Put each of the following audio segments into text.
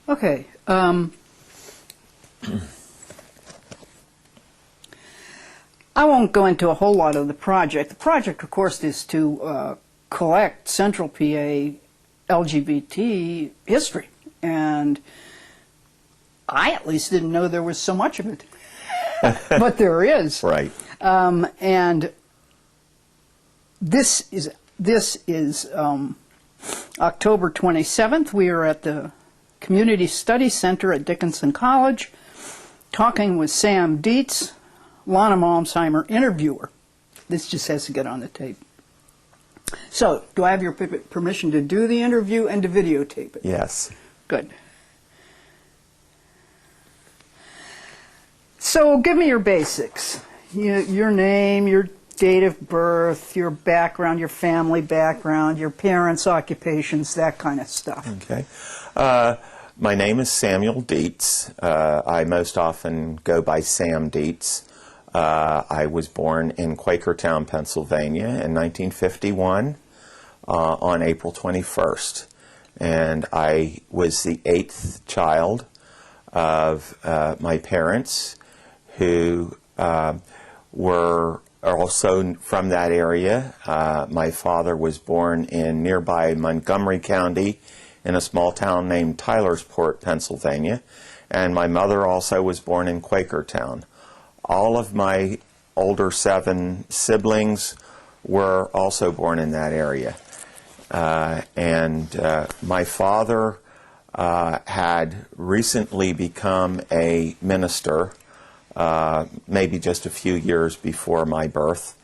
Okay. I won't go into a whole lot of the project. The project, of course, is to collect Central PA LGBT history, and I at least didn't know there was so much of it, but there is. Right. And this is October 27th. We are at the Community Study Center at Dickinson College, talking with Sam Deetz, Lana Malmsheimer, interviewer. This just has to get on the tape. So, do I have your permission to do the interview and to videotape it? Yes. Good. So, give me your basics. Your name, your date of birth, your background, your family background, your parents' occupations, that kind of stuff. Okay. My name is Samuel Deetz. I most often go by Sam Deetz. I was born in Quakertown, Pennsylvania in 1951 on April 21st. And I was the 8th child of my parents, who were also from that area. My father was born in nearby Montgomery County in a small town named Tylersport, Pennsylvania. And my mother also was born in Quakertown. All of my older 7 siblings were also born in that area. My father had recently become a minister, maybe just a few years before my birth.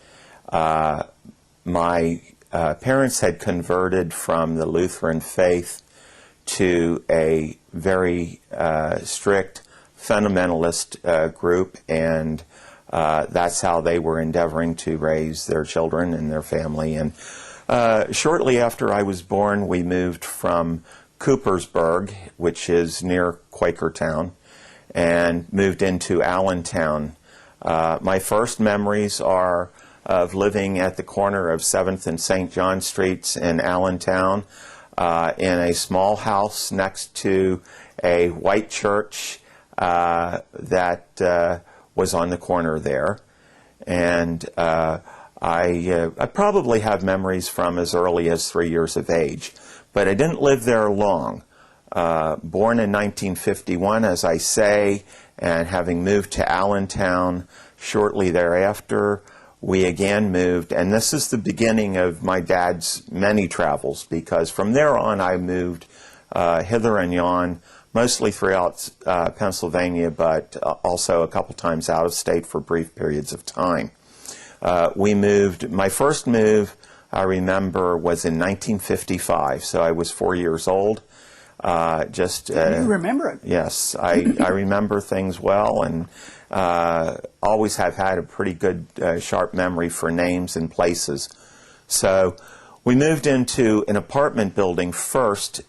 My parents had converted from the Lutheran faith to a very strict fundamentalist group, and that's how they were endeavoring to raise their children and their family. And shortly after I was born, we moved from Coopersburg, which is near Quakertown, and moved into Allentown. My first memories are of living at the corner of 7th and St. John Streets in Allentown, in a small house next to a white church that was on the corner there. And I probably have memories from as early as 3 years of age, but I didn't live there long. Born in 1951, as I say, and having moved to Allentown shortly thereafter, we again moved, and this is the beginning of my dad's many travels, because from there on I moved hither and yon, mostly throughout Pennsylvania, but also a couple times out of state for brief periods of time. We moved, my first move, I remember, was in 1955, so I was 4 years old. You remember it? Yes, I remember things well, and always have had a pretty good sharp memory for names and places. So we moved into an apartment building first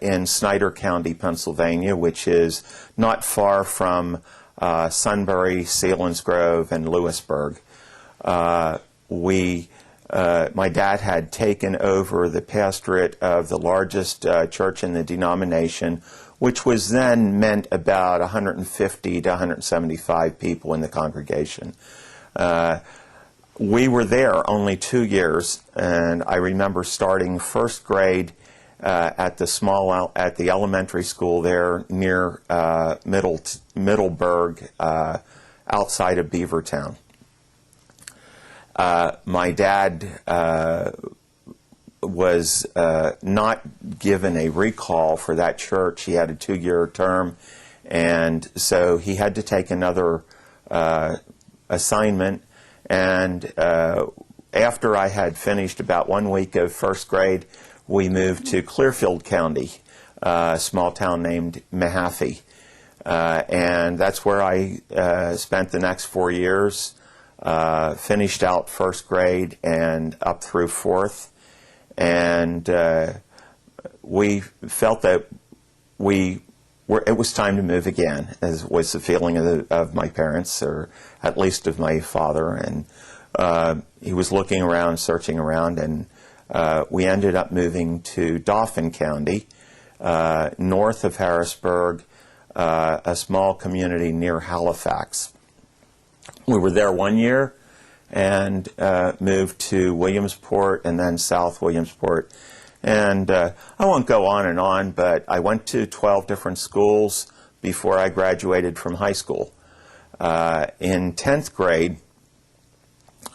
in Snyder County, Pennsylvania, which is not far from Sunbury, Selinsgrove, and Lewisburg. My dad had taken over the pastorate of the largest church in the denomination, which was then meant about 150 to 175 people in the congregation. We were there only 2 years, and I remember starting first grade at the elementary school there near Middleburg, outside of Beavertown. My dad was not given a recall for that church. He had a 2-year term, and so he had to take another assignment. And after I had finished about 1 week of first grade, we moved to Clearfield County, a small town named Mahaffey. And that's where I spent the next 4 years. Finished out first grade and up through 4th, and we felt that it was time to move again, as was the feeling of my parents, or at least of my father. And he was looking around, searching around, and we ended up moving to Dauphin County, north of Harrisburg, a small community near Halifax. We were there 1 year and moved to Williamsport and then South Williamsport. And I won't go on, but I went to 12 different schools before I graduated from high school. In 10th grade,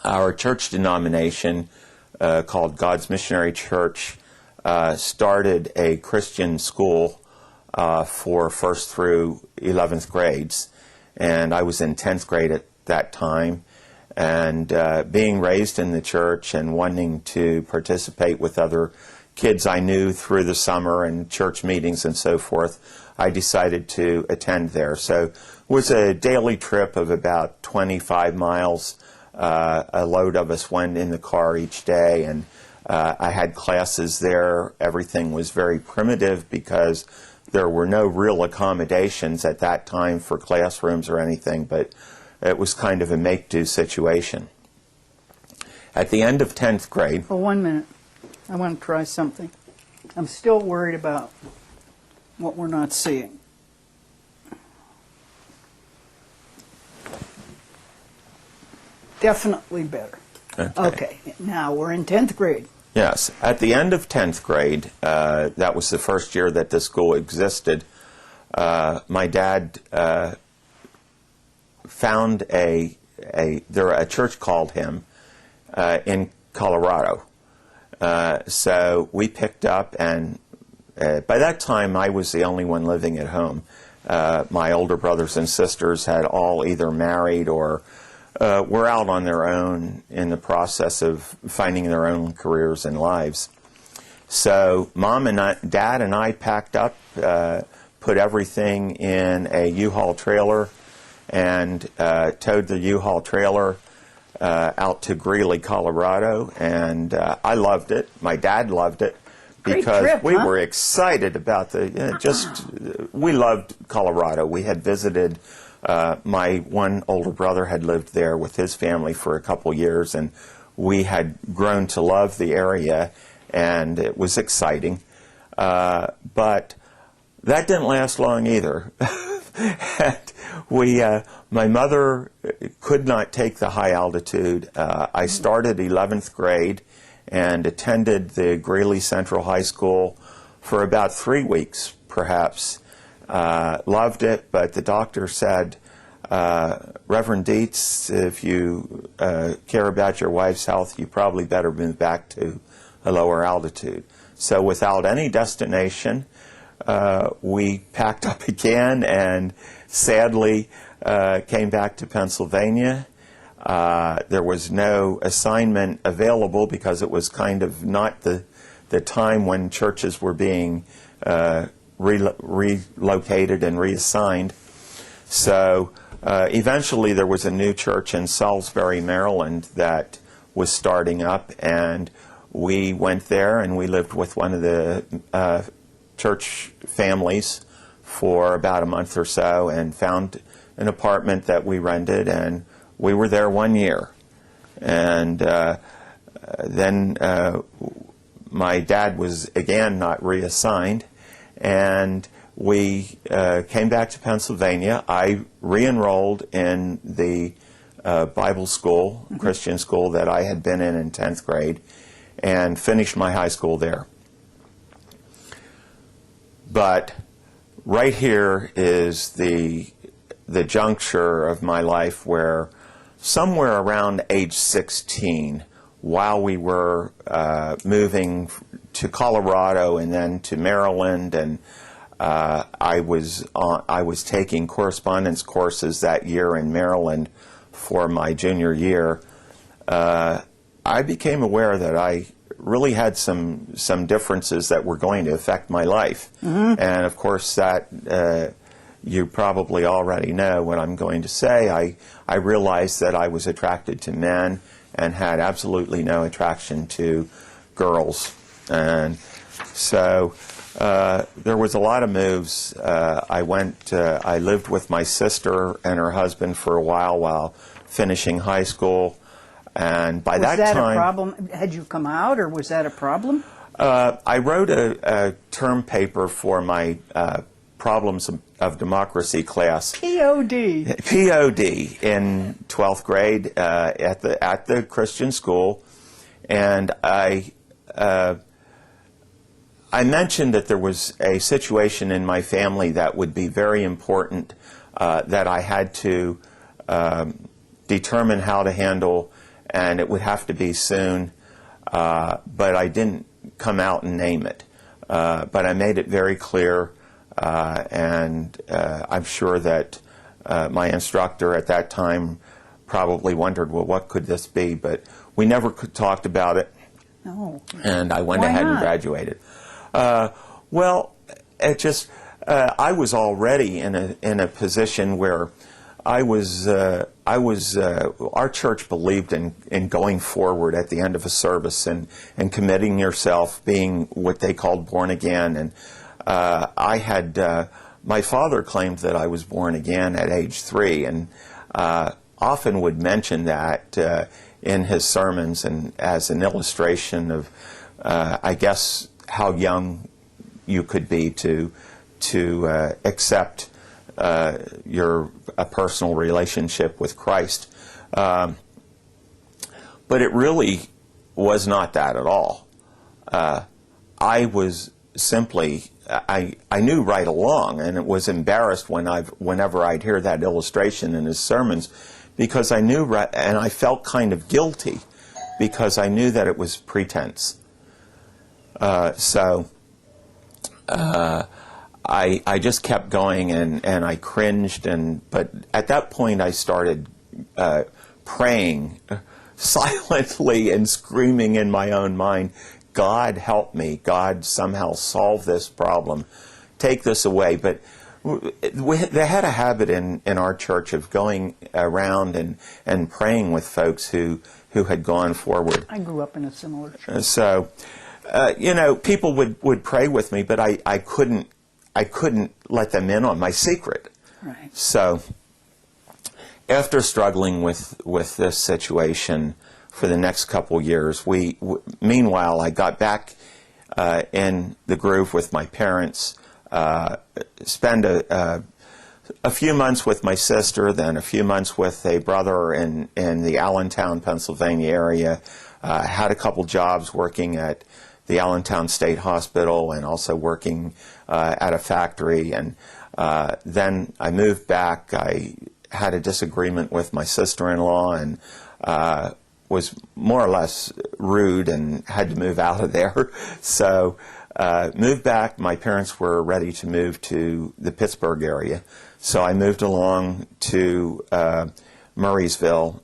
our church denomination, called God's Missionary Church, started a Christian school for 1st through 11th grades. And I was in 10th grade at that time. And being raised in the church and wanting to participate with other kids I knew through the summer and church meetings and so forth, I decided to attend there. So it was a daily trip of about 25 miles. A load of us went in the car each day, and I had classes there. Everything was very primitive because there were no real accommodations at that time for classrooms or anything, but it was kind of a make-do situation. At the end of 10th grade... For 1 minute, I want to try something. I'm still worried about what we're not seeing. Definitely better. Okay, now we're in 10th grade. Yes. At the end of 10th grade, that was the first year that the school existed, my dad found a church called him in Colorado. So we picked up, and by that time I was the only one living at home. My older brothers and sisters had all either married or were out on their own in the process of finding their own careers and lives. So Mom and Dad and I packed up, put everything in a U-Haul trailer, and towed the U-Haul trailer out to Greeley, Colorado, and I loved it. My dad loved it because trip, we huh? were excited about we loved Colorado. We had visited, my one older brother had lived there with his family for a couple years, and we had grown to love the area, and it was exciting. But that didn't last long either. And my mother could not take the high altitude. I started 11th grade and attended the Greeley Central High School for about 3 weeks, perhaps. Loved it, but the doctor said, Reverend Deetz, if you care about your wife's health, you probably better move back to a lower altitude. So without any destination, we packed up again and sadly came back to Pennsylvania. There was no assignment available because it was kind of not the time when churches were being relocated and reassigned. So eventually there was a new church in Salisbury, Maryland that was starting up, and we went there and we lived with one of the church families for about a month or so and found an apartment that we rented, and we were there 1 year. And then my dad was again not reassigned, and we came back to Pennsylvania. I re-enrolled in the Bible school, Christian school that I had been in 10th grade, and finished my high school there. But right here is the juncture of my life where somewhere around age 16, while we were moving to Colorado and then to Maryland, and I was taking correspondence courses that year in Maryland for my junior year, I became aware that I really had some differences that were going to affect my life. Mm-hmm. And of course that you probably already know what I'm going to say. I realized that I was attracted to men and had absolutely no attraction to girls. And so there was a lot of moves. I lived with my sister and her husband for a while finishing high school. And by that time... Was that a problem? Had you come out, or was that a problem? I wrote a term paper for my Problems of Democracy class. POD. POD in 12th grade at the Christian school, and I mentioned that there was a situation in my family that would be very important that I had to determine how to handle, and it would have to be soon, but I didn't come out and name it. But I made it very clear, and I'm sure that my instructor at that time probably wondered, well, what could this be? But we never talked about it, No. and I went Why ahead and not? graduated. Well, it just I was already in a position where our church believed in going forward at the end of a service and committing yourself, being what they called born again. And my father claimed that I was born again at age 3, and often would mention that in his sermons and as an illustration of, I guess, how young you could be to accept a personal relationship with Christ. But it really was not that at all. I was simply, I knew right along, and it was embarrassed whenever I'd hear that illustration in his sermons, because I knew, and I felt kind of guilty, because I knew that it was pretense. I just kept going, and I cringed, but at that point I started praying silently and screaming in my own mind, God help me, God somehow solve this problem, take this away. But they had a habit in our church of going around and praying with folks who had gone forward. I grew up in a similar church. So, people would pray with me, but I couldn't let them in on my secret. Right. So, after struggling with this situation for the next couple years, meanwhile, I got back in the groove with my parents, spend a few months with my sister, then a few months with a brother in the Allentown, Pennsylvania area. Had a couple jobs working at the Allentown State Hospital and also working at a factory. And then I moved back. I had a disagreement with my sister-in-law and was more or less rude and had to move out of there. So moved back. My parents were ready to move to the Pittsburgh area. So I moved along to Murraysville,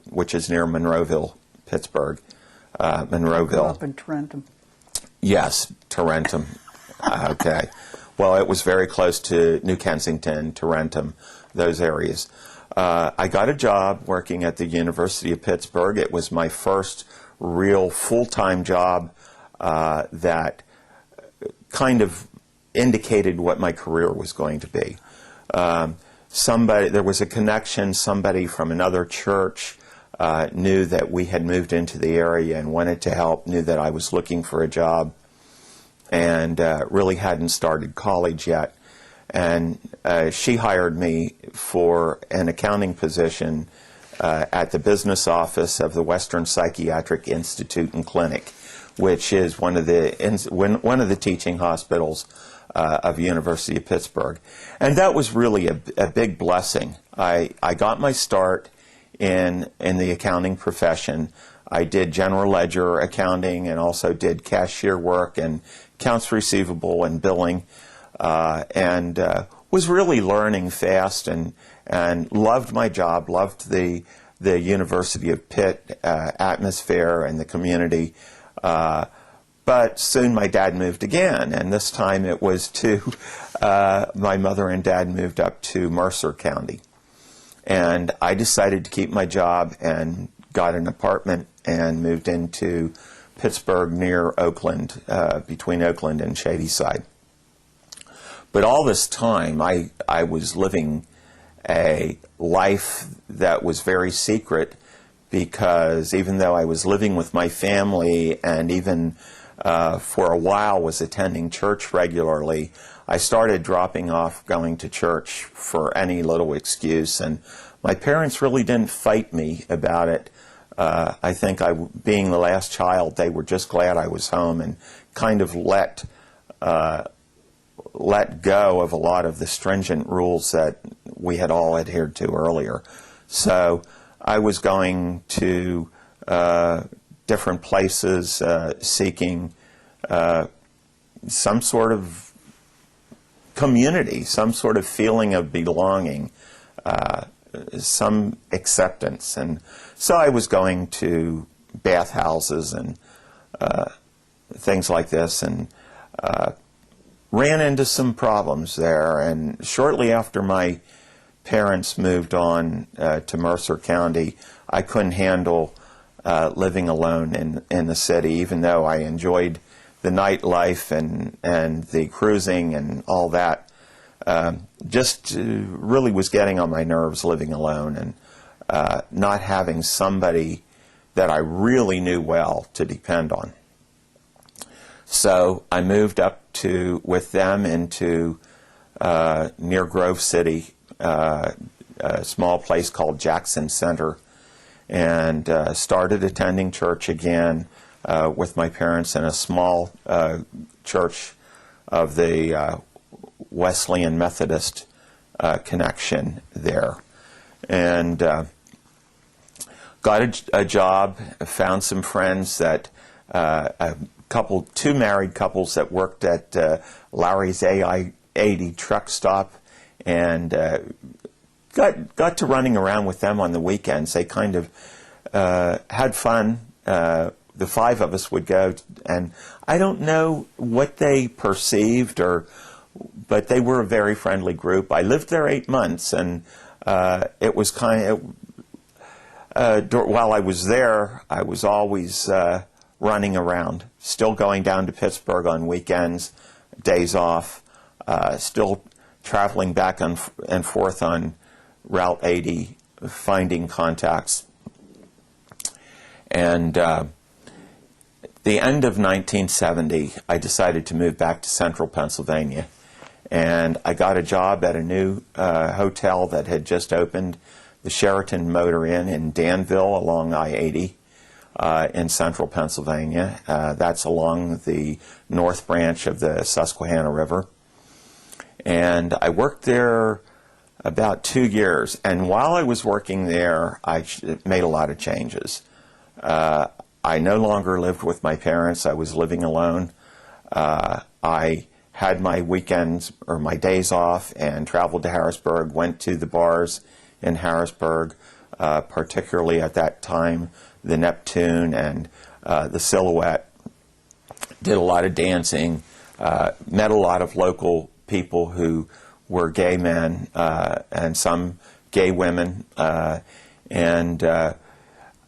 which is near Monroeville, Pittsburgh. Monroeville. Grew up in Trenton. Yes, Tarentum. Okay. Well, it was very close to New Kensington, Tarentum, those areas. I got a job working at the University of Pittsburgh. It was my first real full-time job that kind of indicated what my career was going to be. There was a connection. Somebody from another church knew that we had moved into the area and wanted to help, knew that I was looking for a job, and really hadn't started college yet. And she hired me for an accounting position at the business office of the Western Psychiatric Institute and Clinic, which is one of the teaching hospitals of the University of Pittsburgh. And that was really a big blessing. I got my start in the accounting profession. I did general ledger accounting and also did cashier work and accounts receivable and billing, and was really learning fast and loved my job, loved the University of Pitt atmosphere and the community. But soon my dad moved again, and this time it was to, my mother and dad moved up to Mercer County. And I decided to keep my job and got an apartment and moved into Pittsburgh near Oakland, between Oakland and Shadyside. But all this time, I was living a life that was very secret, because even though I was living with my family and even for a while was attending church regularly, I started dropping off going to church for any little excuse, and my parents really didn't fight me about it. I think being the last child, they were just glad I was home and kind of let go of a lot of the stringent rules that we had all adhered to earlier. So I was going to different places seeking some sort of community, some sort of feeling of belonging, some acceptance. And so I was going to bathhouses and things like this, and ran into some problems there. And shortly after my parents moved on to Mercer County, I couldn't handle living alone in the city, even though I enjoyed the nightlife and the cruising and all that. Just really was getting on my nerves living alone and not having somebody that I really knew well to depend on. So I moved up with them into near Grove City, a small place called Jackson Center, and started attending church again with my parents in a small church of the Wesleyan Methodist connection there. And got a job, found some friends that, two married couples that worked at Larry's AI-80 truck stop, and got to running around with them on the weekends. They kind of had fun. The five of us would go, and I don't know what they perceived, but they were a very friendly group. I lived there 8 months, and it was while I was there, I was always running around, still going down to Pittsburgh on weekends, days off, still traveling back and forth on Route 80, finding contacts. And the end of 1970, I decided to move back to central Pennsylvania. And I got a job at a new hotel that had just opened, the Sheraton Motor Inn in Danville along I-80 in central Pennsylvania. That's along the north branch of the Susquehanna River. And I worked there about 2 years. And while I was working there, I made a lot of changes. I no longer lived with my parents. I was living alone. I had my weekends or my days off and traveled to Harrisburg, went to the bars in Harrisburg, particularly at that time, the Neptune and the Silhouette. Did a lot of dancing, met a lot of local people who were gay men and some gay women. By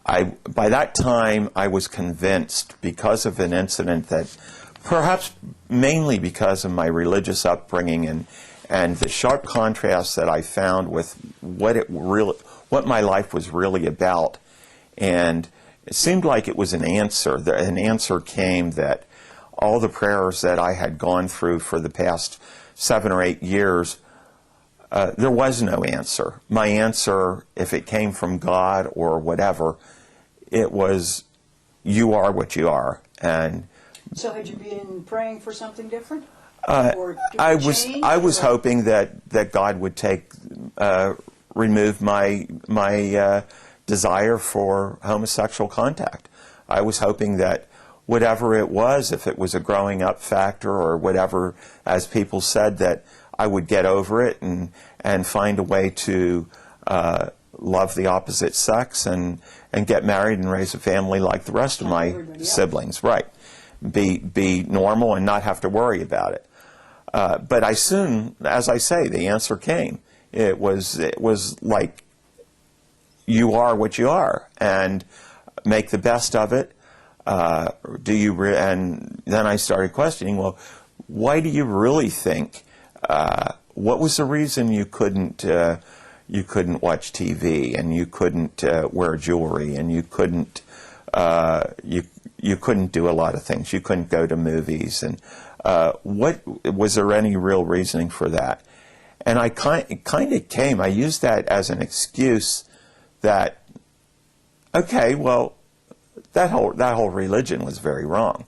that time, I was convinced, because of an incident that, perhaps mainly because of my religious upbringing and the sharp contrast that I found with what my life was really about, and it seemed like it was an answer. An answer came that all the prayers that I had gone through for the past 7 or 8 years, there was no answer. My answer, if it came from God or whatever, it was, you are what you are. And So had you been praying for something different? I was hoping that God would remove my desire for homosexual contact. I was hoping that whatever it was, if it was a growing up factor or whatever, as people said, that I would get over it and find a way to love the opposite sex and get married and raise a family like the rest of my siblings. Right. Be normal and not have to worry about it. But I soon, as I say, the answer came. It was like, you are what you are, and make the best of it. And then I started questioning, well, why do you really think? What was the reason you couldn't watch TV, and you couldn't wear jewelry, and you couldn't you couldn't do a lot of things. You couldn't go to movies. And what was there any real reasoning for that? And I I used that as an excuse that, okay, well, that whole religion was very wrong.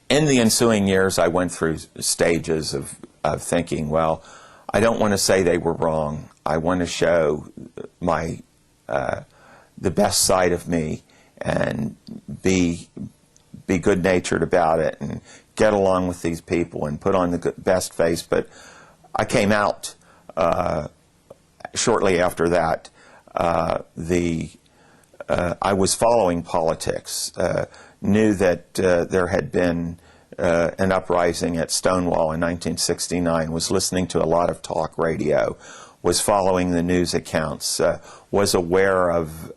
In the ensuing years, I went through stages of thinking, well, I don't want to say they were wrong. I want to show my the best side of me and be good-natured about it and get along with these people and put on the best face. But I came out shortly after that. I was following politics, knew that there had been an uprising at Stonewall in 1969, was listening to a lot of talk radio, was following the news accounts, was aware of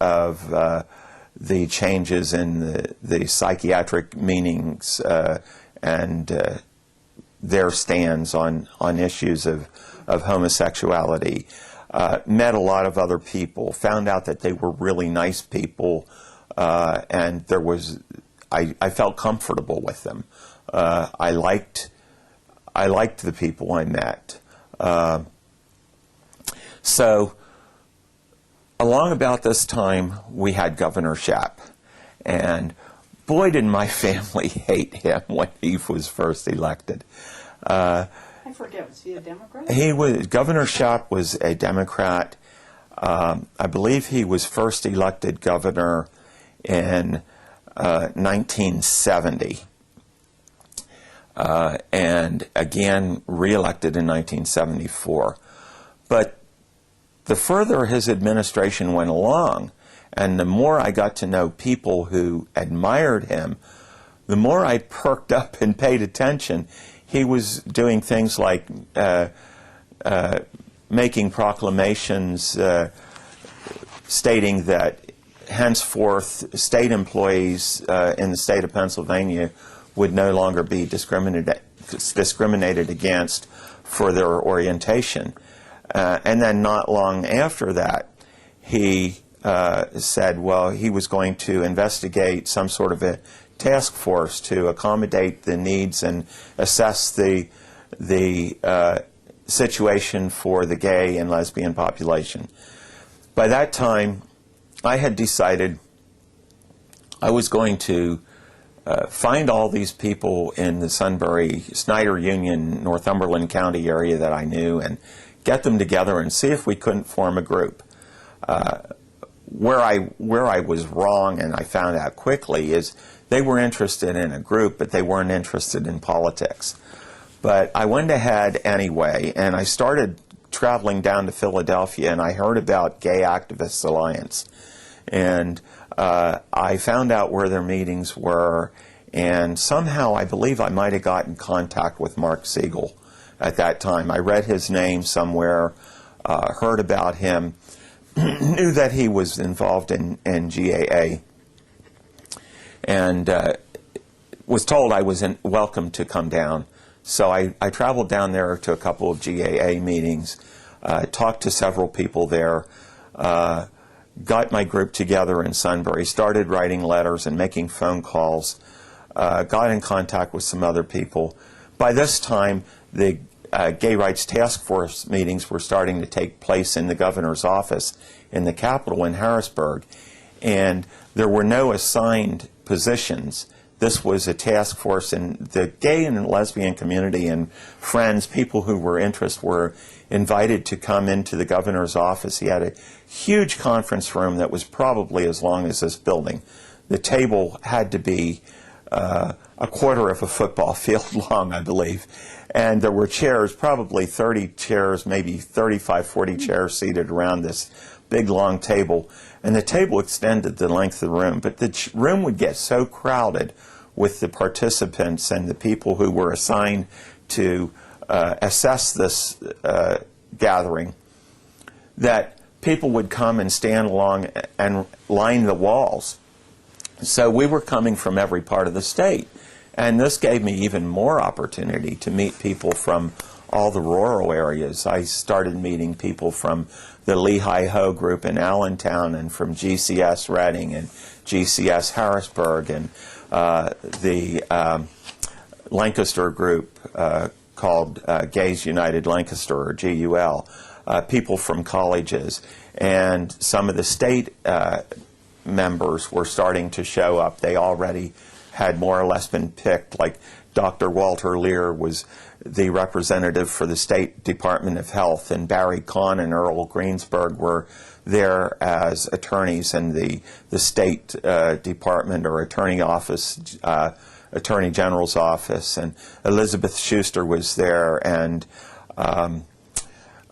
the changes in the psychiatric meanings and their stands on issues of homosexuality. Met a lot of other people, found out that they were really nice people, and I felt comfortable with them. I liked the people I met. So along about this time, we had Governor Shapp, and boy, did my family hate him when he was first elected. I forget, was he a Democrat? Governor Shapp was a Democrat. I believe he was first elected governor in 1970. And again, reelected in 1974. But the further his administration went along, and the more I got to know people who admired him, the more I perked up and paid attention. He was doing things like making proclamations stating that henceforth state employees in the state of Pennsylvania would no longer be discriminated against for their orientation. And then not long after that, he said, well, he was going to investigate some sort of a task force to accommodate the needs and assess the situation for the gay and lesbian population. By that time, I had decided I was going to find all these people in the Sunbury, Snyder Union, Northumberland County area that I knew and get them together and see if we couldn't form a group. Where I was wrong, and I found out quickly, is they were interested in a group, but they weren't interested in politics. But I went ahead anyway, and I started traveling down to Philadelphia, and I heard about Gay Activists Alliance. And I found out where their meetings were, and somehow I believe I might have gotten in contact with Mark Siegel at that time. I read his name somewhere, heard about him, knew that he was involved in GAA, and was told I was welcome to come down. So I traveled down there to a couple of GAA meetings, talked to several people there, got my group together in Sunbury, started writing letters and making phone calls, got in contact with some other people. By this time, the Gay Rights Task Force meetings were starting to take place in the governor's office in the Capitol in Harrisburg, and there were no assigned positions. This was a task force, and the gay and lesbian community and friends, people who were interested, were invited to come into the governor's office. He had a huge conference room that was probably as long as this building. The table had to be a quarter of a football field long, I believe. And there were chairs, probably 30 chairs, maybe 35, 40 chairs seated around this big, long table. And the table extended the length of the room. But the room would get so crowded with the participants and the people who were assigned to assess this gathering that people would come and stand along and line the walls. So we were coming from every part of the state. And this gave me even more opportunity to meet people from all the rural areas. I started meeting people from the Lehigh-Ho group in Allentown and from GCS Reading and GCS Harrisburg and the Lancaster group called Gays United Lancaster, or GUL, people from colleges. And some of the state members were starting to show up. They already had more or less been picked, like Dr. Walter Lear was the representative for the State Department of Health, and Barry Kahn and Earl Greensburg were there as attorneys in the State Department or Attorney General's office, and Elizabeth Schuster was there, and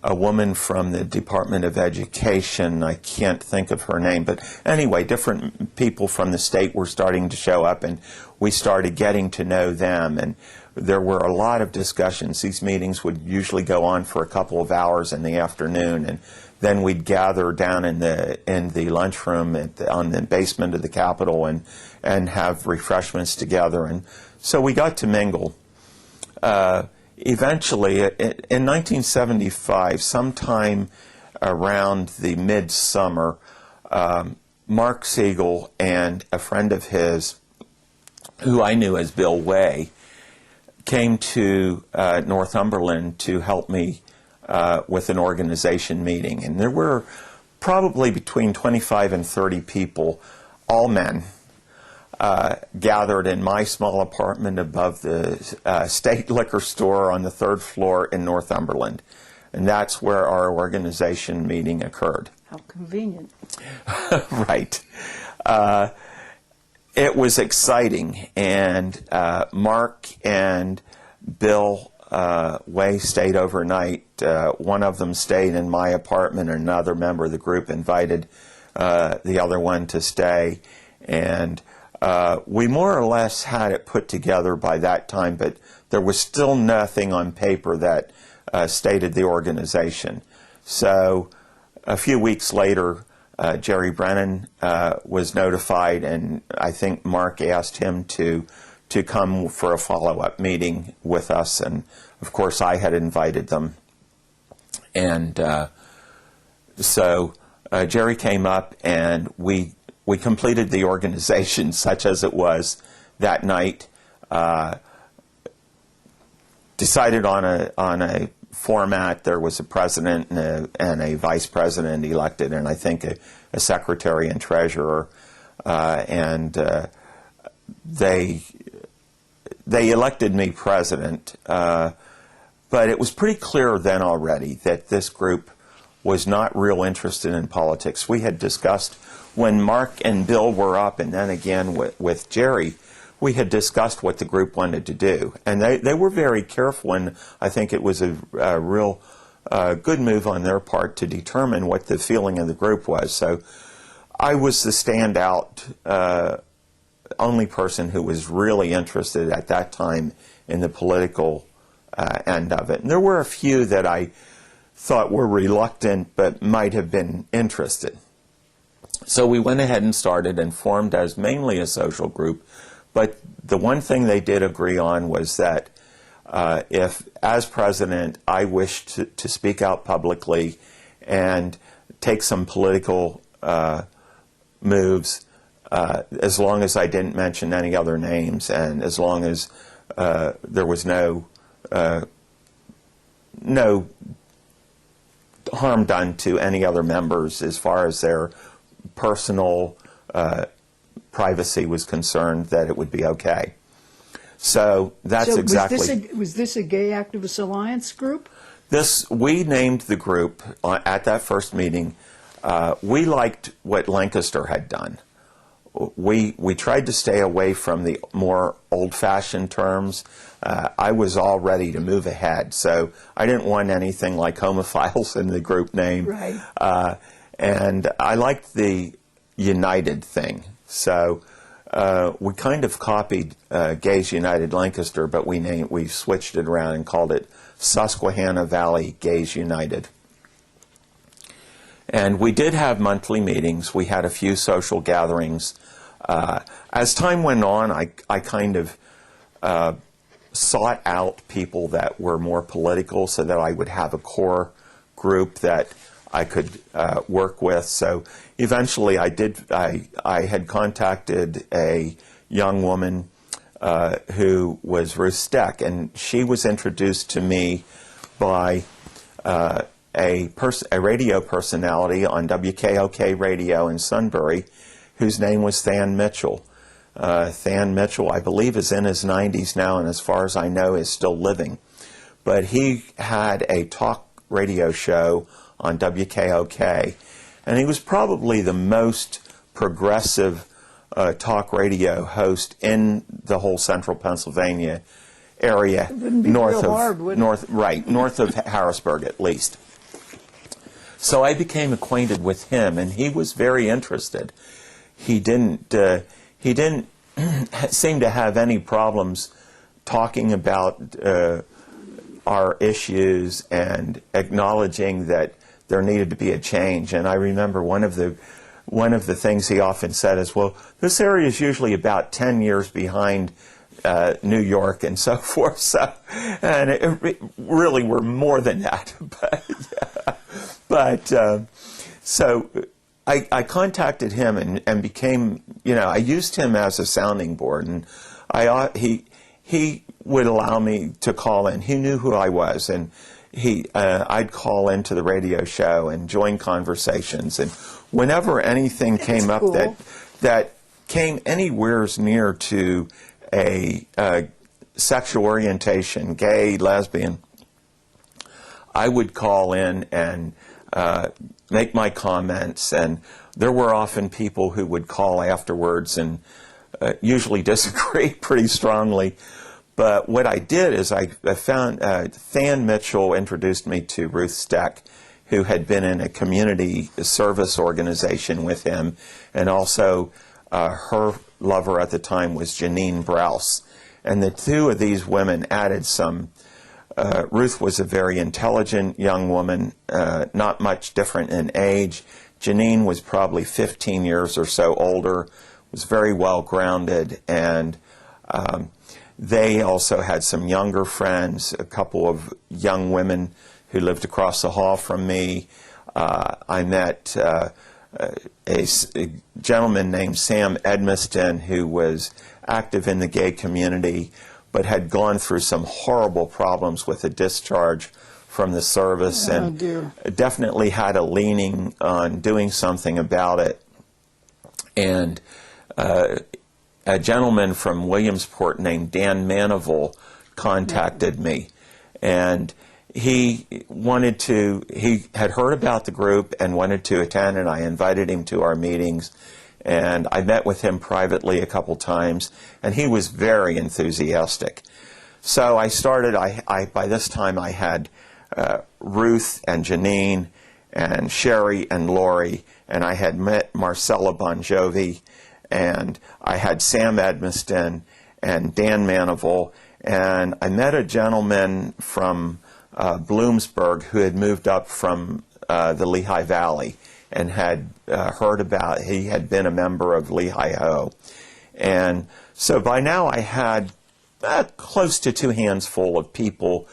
a woman from the Department of Education, I can't think of her name, but anyway, different people from the state were starting to show up, and we started getting to know them, and there were a lot of discussions. These meetings would usually go on for a couple of hours in the afternoon, and then we'd gather down in the lunchroom on the basement of the Capitol and have refreshments together, and so we got to mingle. Eventually, in 1975, sometime around the midsummer, Mark Siegel and a friend of his, who I knew as Bill Way, came to Northumberland to help me with an organization meeting. And there were probably between 25 and 30 people, all men, gathered in my small apartment above the state liquor store on the third floor in Northumberland. And that's where our organization meeting occurred. How convenient. Right. It was exciting, and Mark and Bill Way stayed overnight. One of them stayed in my apartment, and another member of the group invited the other one to stay. And we more or less had it put together by that time, but there was still nothing on paper that stated the organization. So a few weeks later, Jerry Brennan was notified, and I think Mark asked him to come for a follow-up meeting with us, and of course I had invited them. And so Jerry came up, and we completed the organization, such as it was, that night. Decided on a format. There was a president and a vice president elected, and I think a secretary and treasurer. And they elected me president. But it was pretty clear then already that this group was not real interested in politics. We had discussed, when Mark and Bill were up, and then again with Jerry, we had discussed what the group wanted to do. And they were very careful, and I think it was a real good move on their part to determine what the feeling of the group was. So I was the standout only person who was really interested at that time in the political end of it. And there were a few that I thought were reluctant but might have been interested. So we went ahead and started and formed as mainly a social group. But the one thing they did agree on was that if, as president, I wished to speak out publicly and take some political moves, as long as I didn't mention any other names, and as long as there was no harm done to any other members as far as their personal privacy was concerned, that it would be okay. So that's exactly. Was this a Gay Activist Alliance group? We named the group at that first meeting. We liked what Lancaster had done. We tried to stay away from the more old-fashioned terms. I was all ready to move ahead, so I didn't want anything like homophiles in the group name. Right. And I liked the United thing. So we kind of copied Gays United Lancaster, but we switched it around and called it Susquehanna Valley Gays United. And we did have monthly meetings. We had a few social gatherings. As time went on, I kind of sought out people that were more political so that I would have a core group that I could work with. So eventually I had contacted a young woman who was Ruth Steck, and she was introduced to me by a radio personality on WKOK radio in Sunbury, whose name was Than Mitchell. Than Mitchell, I believe, is in his 90s now, and as far as I know, is still living. But he had a talk radio show on WKOK, and he was probably the most progressive talk radio host in the whole central Pennsylvania area, north of Harrisburg at least. So I became acquainted with him, and he was very interested. He didn't seem to have any problems talking about our issues and acknowledging that there needed to be a change. And I remember one of the things he often said is, well, this area is usually about 10 years behind New York and so forth. So, and it really were more than that. So I contacted him and became, I used him as a sounding board, and he would allow me to call in. He knew who I was, and I'd call into the radio show and join conversations. And whenever anything came up that came anywhere near to a sexual orientation, gay, lesbian, I would call in and make my comments. And there were often people who would call afterwards and usually disagree pretty strongly. But what I did is I found Than Mitchell introduced me to Ruth Steck, who had been in a community service organization with him, and also her lover at the time was Janine Browse. And the two of these women added some. Ruth was a very intelligent young woman, not much different in age. Janine was probably 15 years or so older, was very well grounded, and they also had some younger friends, a couple of young women who lived across the hall from me. I met a gentleman named Sam Edmiston, who was active in the gay community, but had gone through some horrible problems with a discharge from the service, and definitely had a leaning on doing something about it. And a gentleman from Williamsport named Dan Manival contacted me, and he had heard about the group and wanted to attend, and I invited him to our meetings, and I met with him privately a couple times, and he was very enthusiastic. So I started, by this time I had Ruth and Janine and Sherry and Lori, and I had met Marcella Bon Jovi, and I had Sam Edmiston and Dan Manival, and I met a gentleman from Bloomsburg who had moved up from the Lehigh Valley and had heard about, he had been a member of Lehigh-Ho. And so by now I had close to 2 hands full of people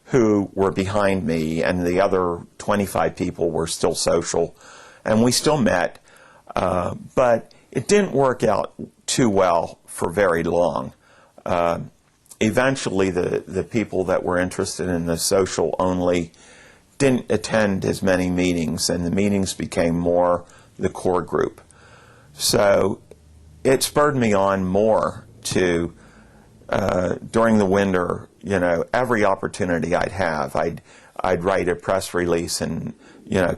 who were behind me, and the other 25 people were still social. And we still met, but it didn't work out too well for very long. Eventually, the people that were interested in the social only didn't attend as many meetings, and the meetings became more the core group. So it spurred me on more to, during the winter, every opportunity I'd have, I'd write a press release and,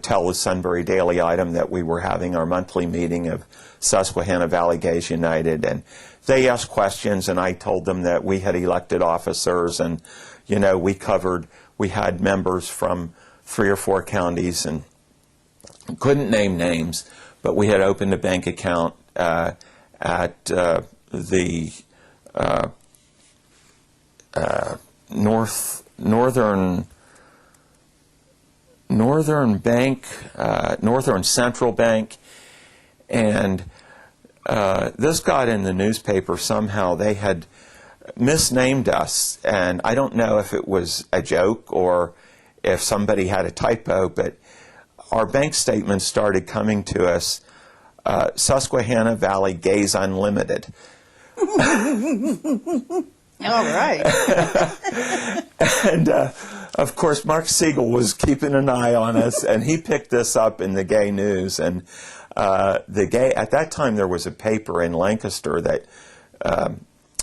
tell the Sunbury Daily Item that we were having our monthly meeting of Susquehanna Valley Gays United, and they asked questions, and I told them that we had elected officers, and we had members from 3 or 4 counties, and couldn't name names, but we had opened a bank account at the Northern Central Bank, and this got in the newspaper somehow. They had misnamed us, and I don't know if it was a joke or if somebody had a typo, but our bank statements started coming to us, Susquehanna Valley Gays Unlimited. All right. And of course, Mark Siegel was keeping an eye on us, and he picked this up in the Gay News. And at that time, there was a paper in Lancaster that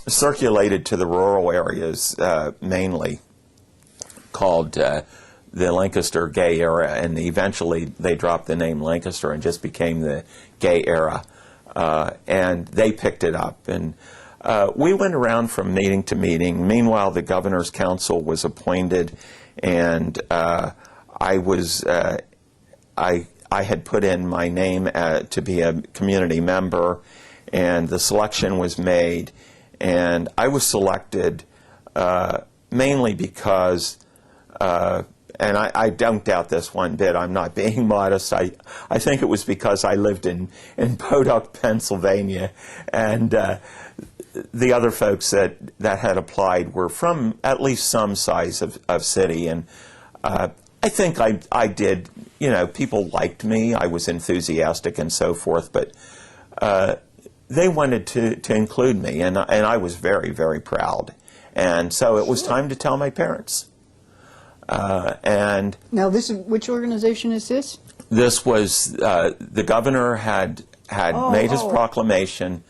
circulated to the rural areas mainly, called the Lancaster Gay Era, and eventually they dropped the name Lancaster and just became the Gay Era. And they picked it up, and we went around from meeting to meeting. Meanwhile, the governor's council was appointed, and I had put in my name to be a community member, and the selection was made, and I was selected mainly because, and I don't doubt this one bit, I'm not being modest, I think it was because I lived in Podunk, Pennsylvania, and the other folks that had applied were from at least some size of city, and I think I did, people liked me, I was enthusiastic and so forth, but they wanted to include me, and I was very, very proud. And so it was time to tell my parents. And Now, which organization is this? this was, the governor had made his proclamation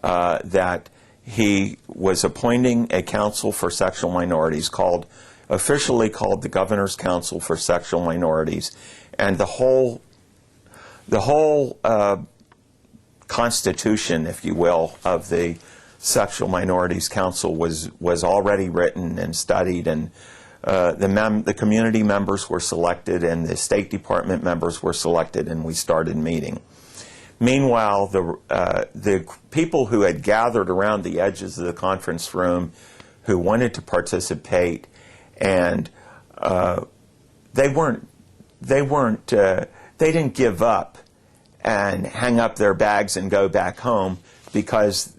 that he was appointing a council for sexual minorities officially called the Governor's Council for Sexual Minorities, and the whole constitution, if you will, of the Sexual Minorities Council was already written and studied, and the community members were selected, and the State Department members were selected, and we started meeting. Meanwhile, the people who had gathered around the edges of the conference room who wanted to participate, and they didn't give up and hang up their bags and go back home because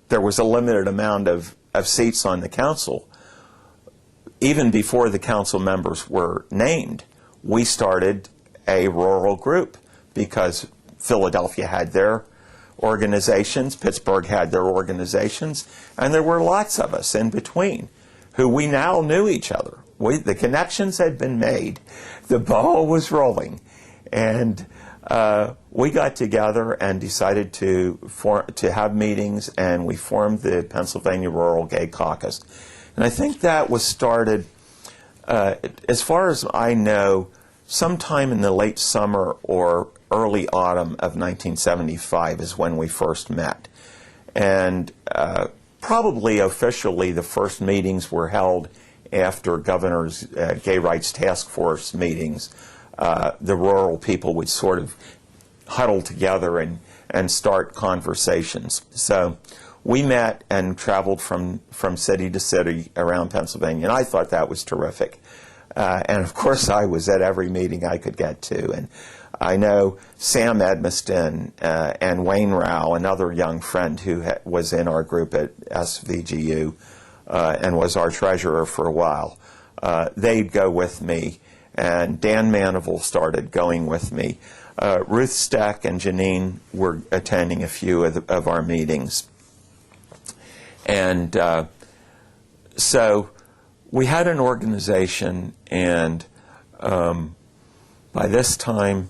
there was a limited amount of seats on the council. Even before the council members were named, we started a rural group because Philadelphia had their organizations, Pittsburgh had their organizations, and there were lots of us in between who we now knew each other. The connections had been made, the ball was rolling, and we got together and decided to have meetings, and we formed the Pennsylvania Rural Gay Caucus. And I think that was started, as far as I know, sometime in the late summer or early autumn of 1975 is when we first met. And probably officially the first meetings were held after Governor's Gay Rights Task Force meetings. The rural people would sort of huddle together and start conversations. So we met and traveled from city to city around Pennsylvania, and I thought that was terrific. And of course I was at every meeting I could get to. And I know Sam Edmiston and Wayne Rao, another young friend who was in our group at SVGU and was our treasurer for a while. They'd go with me, and Dan Manival started going with me. Ruth Steck and Janine were attending a few of our meetings. And so we had an organization, and by this time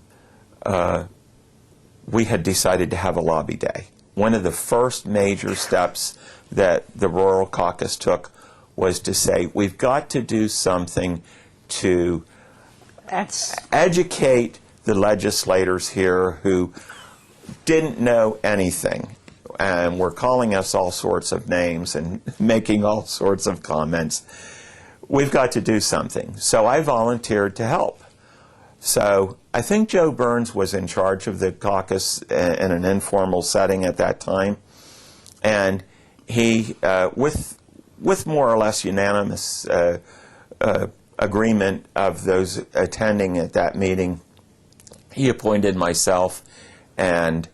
we had decided to have a lobby day. One of the first major steps that the Rural Caucus took was to say, we've got to do something to educate the legislators here who didn't know anything and were calling us all sorts of names and making all sorts of comments. We've got to do something. So I volunteered to help. So I think Joe Burns was in charge of the caucus in an informal setting at that time, and he, with more or less unanimous agreement of those attending at that meeting, he appointed myself and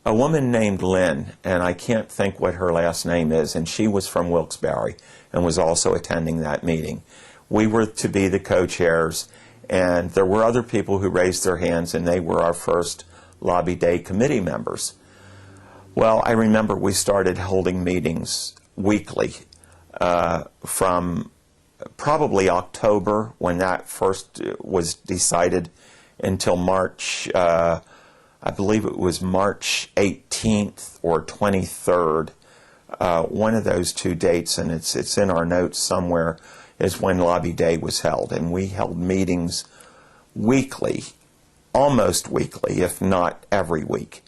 a woman named Lynn, and I can't think what her last name is, and she was from Wilkes-Barre and was also attending that meeting. We were to be the co-chairs, and there were other people who raised their hands, and they were our first Lobby Day committee members. Well, I remember we started holding meetings weekly from probably October, when that first was decided, until March, I believe it was March 18th or 23rd, one of those two dates, and it's in our notes somewhere, is when Lobby Day was held. And we held meetings weekly, almost weekly, if not every week,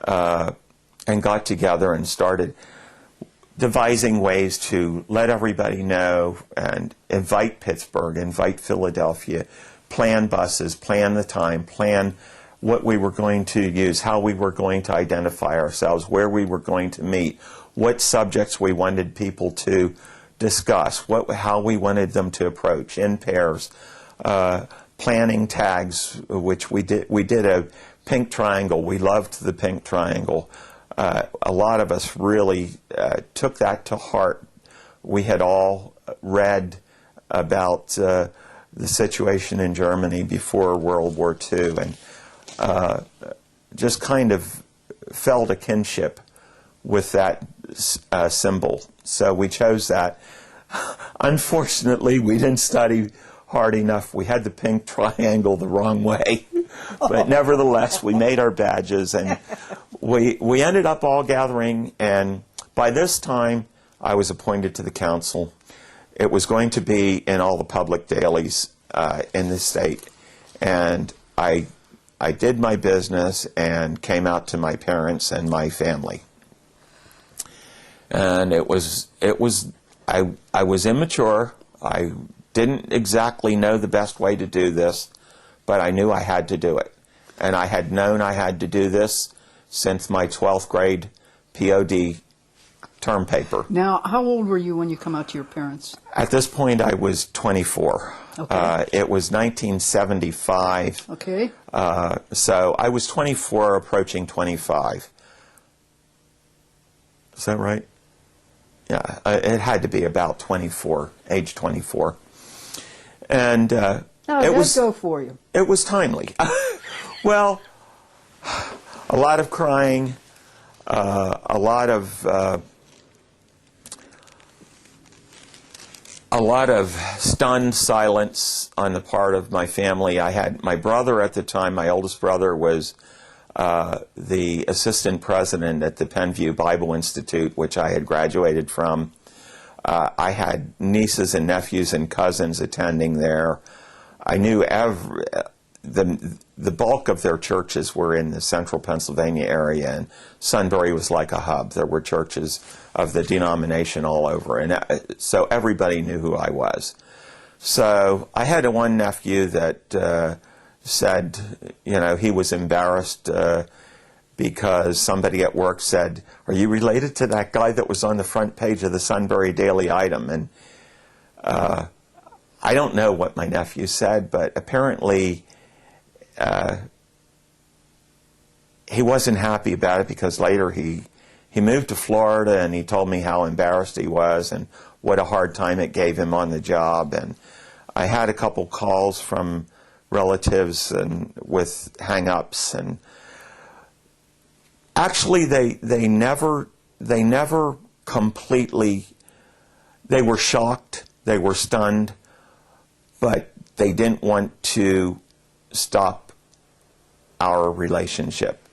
and got together and started devising ways to let everybody know and invite Pittsburgh, invite Philadelphia, plan buses, plan the time, plan what we were going to use, how we were going to identify ourselves, where we were going to meet, what subjects we wanted people to discuss, how we wanted them to approach in pairs, planning tags, which we did. We did a pink triangle. We loved the pink triangle. A lot of us really took that to heart. We had all read about the situation in Germany before World War II, and just kind of felt a kinship with that symbol. So we chose that. Unfortunately, we didn't study hard enough. We had the pink triangle the wrong way. But nevertheless, we made our badges, and we ended up all gathering, and by this time, I was appointed to the council. It was going to be in all the public dailies in the state, and I did my business and came out to my parents and my family. And I was immature. I didn't exactly know the best way to do this, but I knew I had to do it. And I had known I had to do this since my 12th grade POD term paper. Now, how old were you when you come out to your parents? At this point, I was 24. Okay. It was 1975. Okay. So I was 24, approaching 25. Is that right? Yeah, it had to be about 24, age 24. And How did that go for you? It was timely. Well, a lot of crying, a lot of stunned silence on the part of my family. I had my brother at the time. My oldest brother was the assistant president at the Penview Bible Institute, which I had graduated from. I had nieces and nephews and cousins attending there. I knew the bulk of their churches were in the central Pennsylvania area, and Sunbury was like a hub. There were churches of the denomination all over, and so everybody knew who I was. So I had one nephew that said, he was embarrassed because somebody at work said, "Are you related to that guy that was on the front page of the Sunbury Daily Item?" And I don't know what my nephew said, but apparently he wasn't happy about it, because later he moved to Florida, and he told me how embarrassed he was and what a hard time it gave him on the job. And I had a couple calls from relatives and with hang-ups, and actually they never completely, they were shocked, they were stunned, but they didn't want to stop our relationship.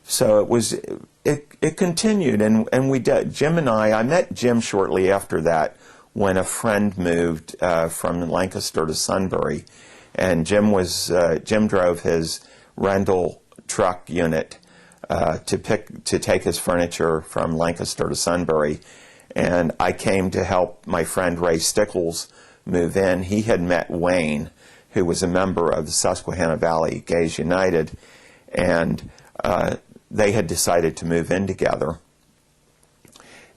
So it continued, and we did. Jim and I met Jim shortly after that when a friend moved from Lancaster to Sunbury, and Jim drove his rental truck unit to take his furniture from Lancaster to Sunbury, and I came to help my friend Ray Stickles move in. He had met Wayne, who was a member of the Susquehanna Valley Gays United, and they had decided to move in together.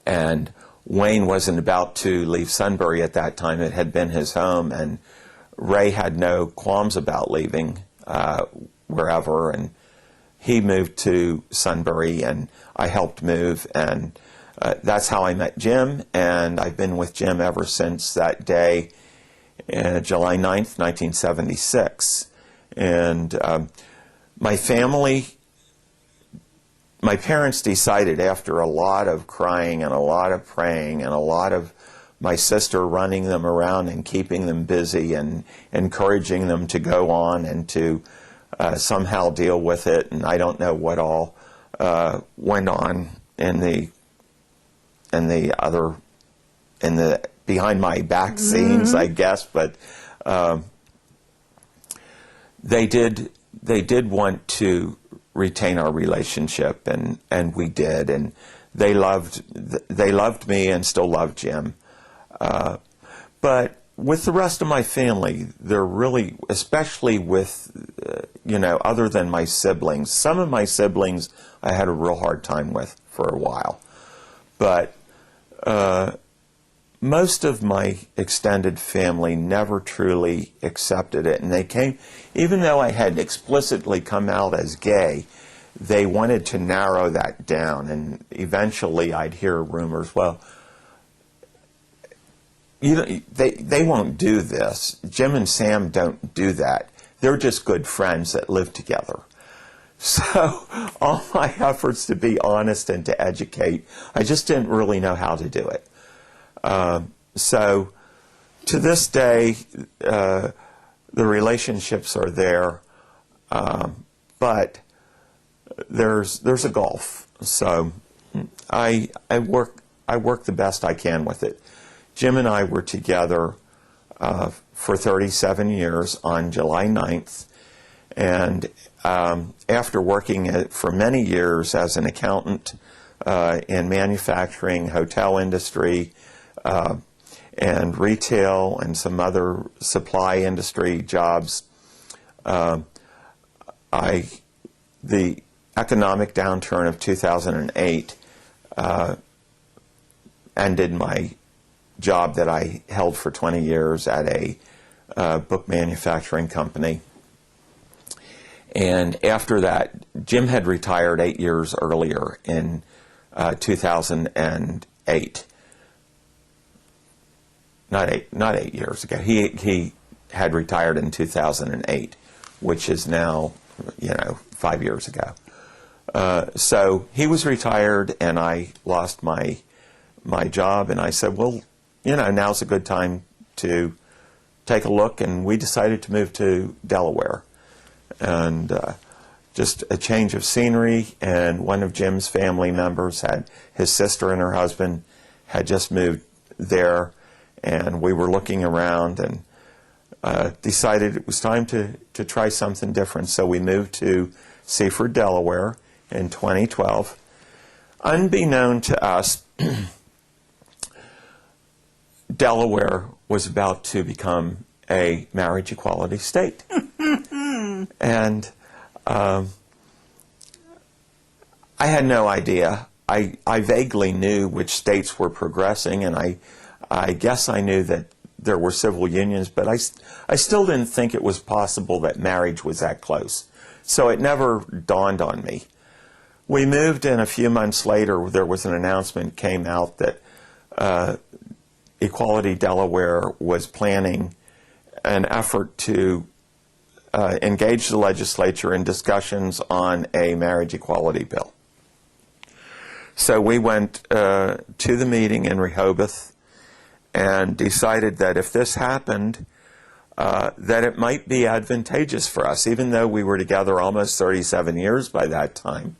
And Wayne wasn't about to leave Sunbury at that time. It had been his home, and Ray had no qualms about leaving wherever, and he moved to Sunbury, and I helped move, and that's how I met Jim, and I've been with Jim ever since that day, July 9th, 1976. And my parents decided, after a lot of crying and a lot of praying and a lot of my sister running them around and keeping them busy and encouraging them to go on and to somehow deal with it, and I don't know what all went on in the behind my back scenes, I guess, but they did want to retain our relationship, and we did, and they loved me and still love Jim. But with the rest of my family, they're really, especially with, other than my siblings, some of my siblings I had a real hard time with for a while. But most of my extended family never truly accepted it. And they came, even though I had explicitly come out as gay, they wanted to narrow that down. And eventually I'd hear rumors, well, they won't do this. Jim and Sam don't do that. They're just good friends that live together. So all my efforts to be honest and to educate, I just didn't really know how to do it. So to this day, the relationships are there, but there's a gulf. So I work the best I can with it. Jim and I were together for 37 years on July 9th, and after working for many years as an accountant in manufacturing, hotel industry, and retail and some other supply industry jobs, the economic downturn of 2008 ended my job that I held for 20 years at a book manufacturing company. And after that, Jim had retired 8 years earlier in 2008. Not eight years ago. He had retired in 2008, which is now, 5 years ago. So he was retired, and I lost my job, and I said, well, now's a good time to take a look, and we decided to move to Delaware. And just a change of scenery, and one of Jim's family members his sister and her husband had just moved there, and we were looking around and decided it was time to try something different. So we moved to Seaford, Delaware in 2012. Unbeknown to us, Delaware was about to become a marriage equality state. And I had no idea. I vaguely knew which states were progressing, and I guess I knew that there were civil unions, but I still didn't think it was possible that marriage was that close. So it never dawned on me. We moved, and a few months later there was an announcement came out that Equality Delaware was planning an effort to engage the legislature in discussions on a marriage equality bill. So we went to the meeting in Rehoboth and decided that if this happened, that it might be advantageous for us, even though we were together almost 37 years by that time.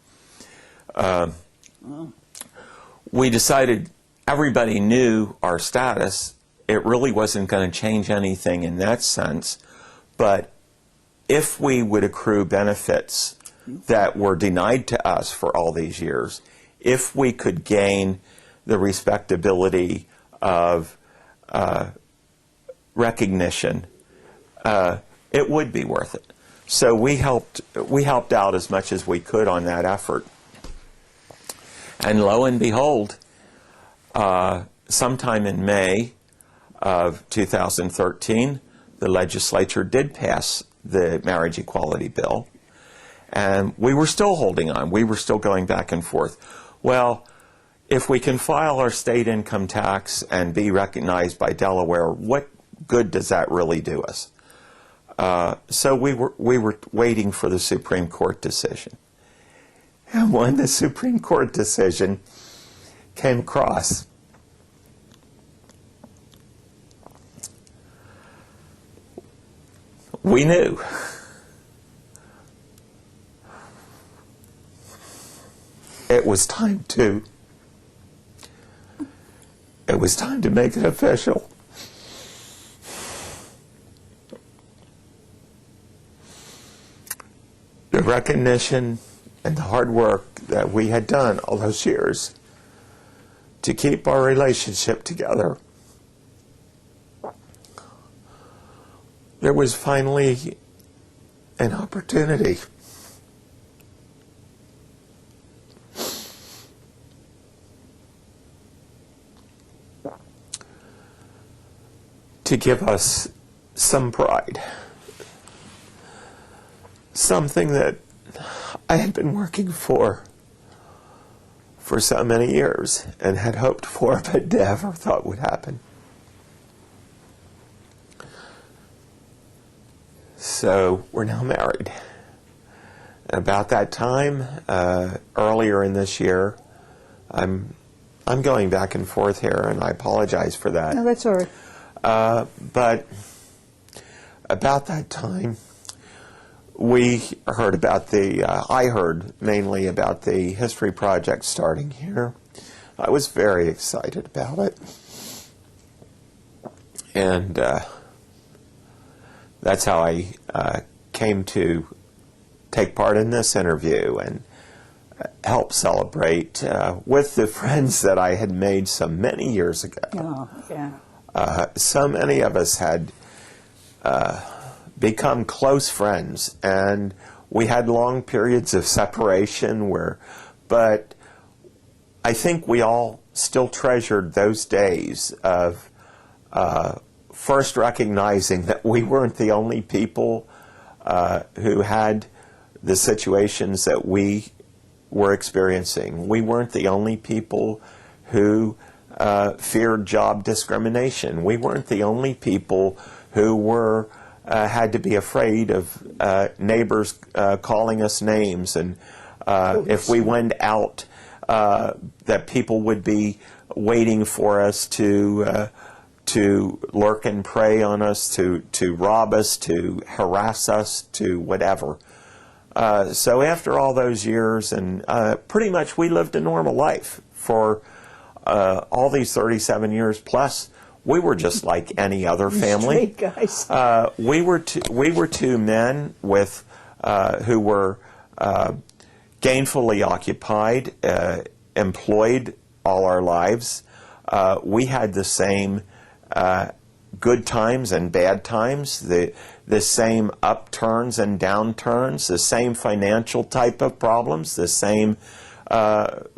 We decided everybody knew our status. It really wasn't going to change anything in that sense, but if we would accrue benefits that were denied to us for all these years, if we could gain the respectability of recognition, it would be worth it. So we helped out as much as we could on that effort. And lo and behold, sometime in May of 2013, the legislature did pass the marriage equality bill. And we were still holding on. We were still going back and forth. Well, if we can file our state income tax and be recognized by Delaware, what good does that really do us? So we were waiting for the Supreme Court decision. And when the Supreme Court decision came across, we knew. It was time to make it official. The recognition and the hard work that we had done all those years to keep our relationship together, there was finally an opportunity to give us some pride. Something that I had been working for so many years and had hoped for but never thought would happen. So we're now married. And about that time, earlier in this year, I'm going back and forth here, and I apologize for that. No, that's all right. But about that time, we heard about I heard mainly about the history project starting here. I was very excited about it. And that's how I came to take part in this interview and help celebrate with the friends that I had made so many years ago. Oh, yeah. So many of us had become close friends, and we had long periods of separation but I think we all still treasured those days of first recognizing that we weren't the only people who had the situations that we were experiencing. We weren't the only people who feared job discrimination. We weren't the only people who were had to be afraid of neighbors calling us names, and if we went out, that people would be waiting for us to lurk and prey on us, to rob us, to harass us, to whatever. So after all those years, and pretty much we lived a normal life for all these 37 years plus. We were just like any other family. Straight guys. We were two men with who were gainfully occupied, employed all our lives. We had the same good times and bad times, the same upturns and downturns, the same financial type of problems, the same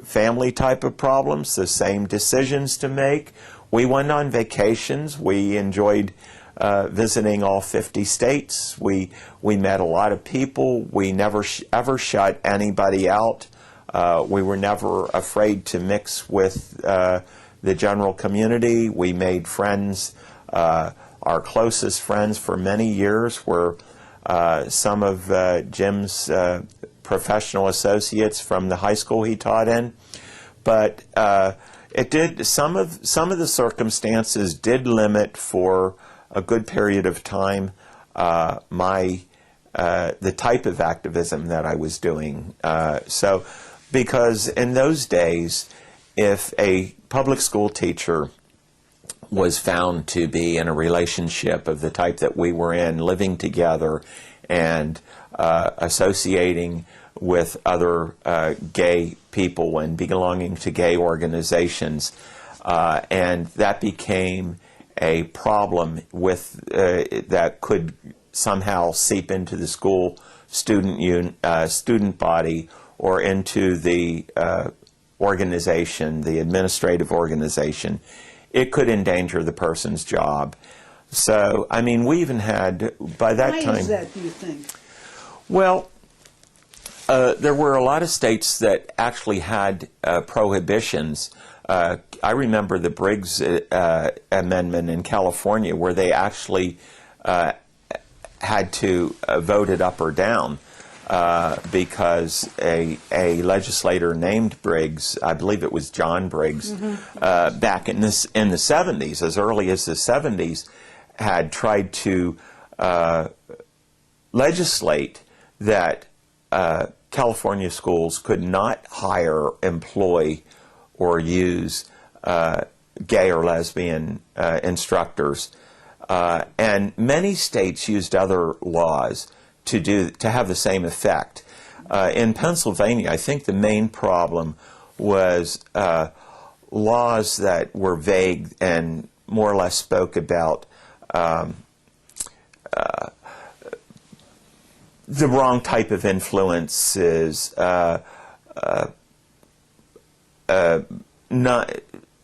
family type of problems, the same decisions to make. We went on vacations. We enjoyed visiting all 50 states. We met a lot of people. We never ever shut anybody out. We were never afraid to mix with the general community. We made friends. Our closest friends for many years were some of Jim's professional associates from the high school he taught in. But it did, some of the circumstances did limit for a good period of time the type of activism that I was doing. Because in those days, if a public school teacher was found to be in a relationship of the type that we were in, living together and associating with other gay people and belonging to gay organizations, and that became a problem with that could somehow seep into the school student body or into the organization, the administrative organization. It could endanger the person's job. So, I mean, we even had, by that time... Why is that, do you think? Well, There were a lot of states that actually had prohibitions. I remember the Briggs Amendment in California, where they actually had to vote it up or down because a legislator named Briggs, I believe it was John Briggs, back in the 70s, as early as the 70s, had tried to legislate that California schools could not hire, employ, or use gay or lesbian instructors. And many states used other laws to have the same effect. In Pennsylvania, I think the main problem was laws that were vague and more or less spoke about the wrong type of influences,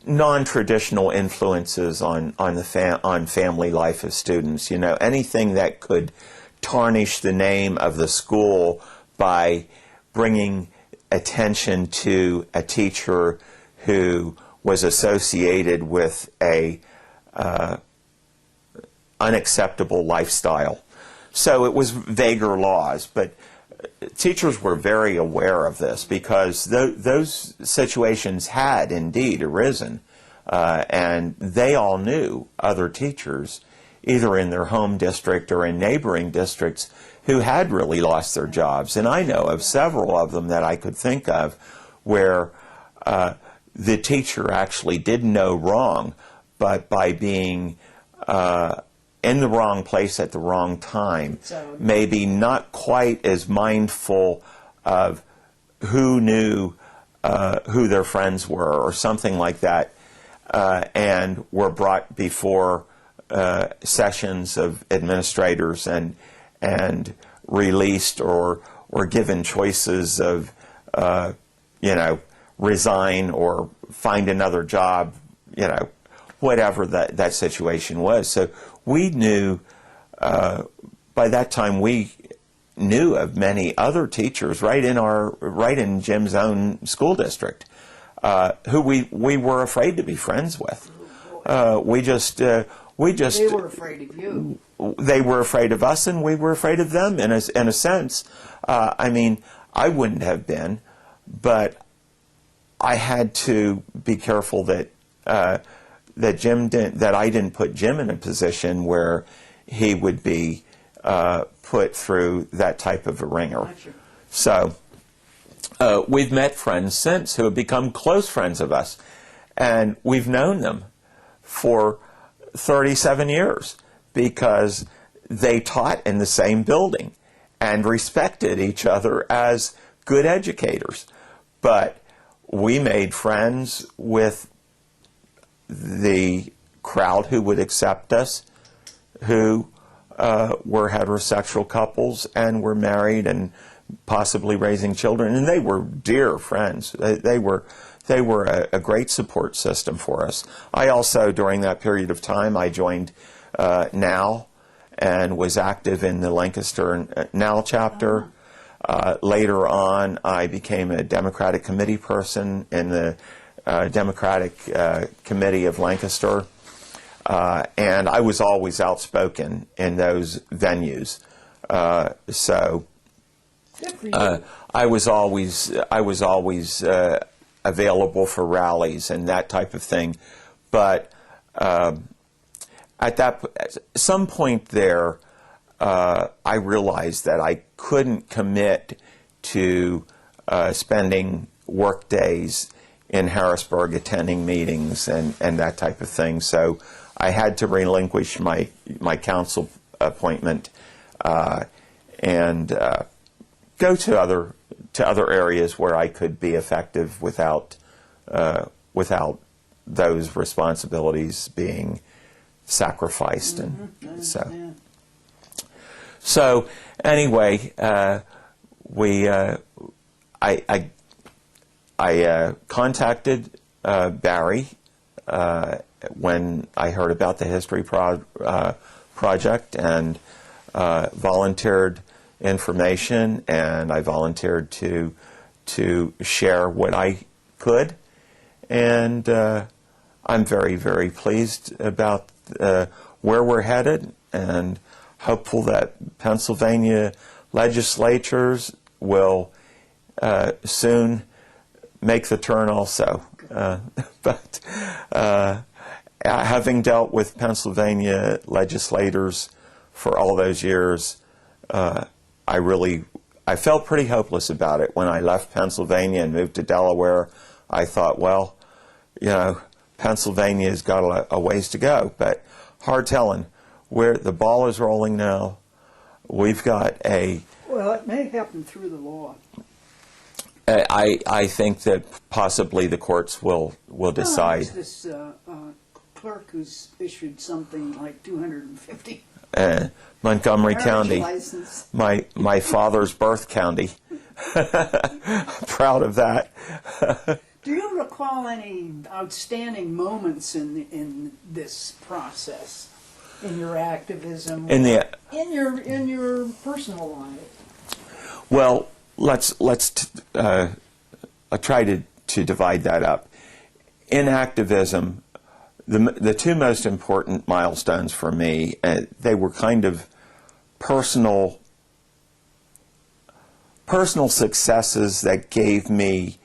non-traditional influences on family life of students. You know, anything that could tarnish the name of the school by bringing attention to a teacher who was associated with a unacceptable lifestyle. So it was vaguer laws, but teachers were very aware of this because those situations had indeed arisen, and they all knew other teachers, either in their home district or in neighboring districts, who had really lost their jobs. And I know of several of them that I could think of where the teacher actually did no wrong, but by being in the wrong place at the wrong time, maybe not quite as mindful of who knew who their friends were or something like that, and were brought before sessions of administrators and released or given choices of, resign or find another job, whatever that situation was. So we knew, by that time we knew of many other teachers right in Jim's own school district, who we were afraid to be friends with. They were afraid of you. They were afraid of us, and we were afraid of them in a sense. I mean, I wouldn't have been, but I had to be careful that I didn't put Jim in a position where he would be put through that type of a ringer. Gotcha. So we've met friends since who have become close friends of us, and we've known them for 37 years because they taught in the same building and respected each other as good educators. But we made friends with the crowd who would accept us, who were heterosexual couples and were married and possibly raising children, and they were dear friends. They were a great support system for us. I also, during that period of time, I joined NOW and was active in the Lancaster NOW chapter. Later on, I became a Democratic committee person in the Democratic Committee of Lancaster, and I was always outspoken in those venues. So I was always available for rallies and that type of thing. But at some point there, I realized that I couldn't commit to spending work days in Harrisburg attending meetings and that type of thing. So I had to relinquish my council appointment and go to other areas where I could be effective without those responsibilities being sacrificed. And so anyway, I contacted Barry when I heard about the history project and volunteered information, and I volunteered to share what I could. And I'm very, very pleased about where we're headed, and hopeful that Pennsylvania legislatures will soon make the turn also. But having dealt with Pennsylvania legislators for all those years, I felt pretty hopeless about it. When I left Pennsylvania and moved to Delaware, I thought, well, you know, Pennsylvania's got a ways to go. But hard telling, where the ball is rolling now, we've got a... Well, it may happen through the law. I think that possibly the courts will decide. There's this clerk who's issued something like 250 Montgomery marriage County, license. my father's birth county. Proud of that. Do you recall any outstanding moments in this process, in your activism, in your personal life? Well, let's try to divide that up. In activism, the two most important milestones for me, they were kind of personal successes that gave me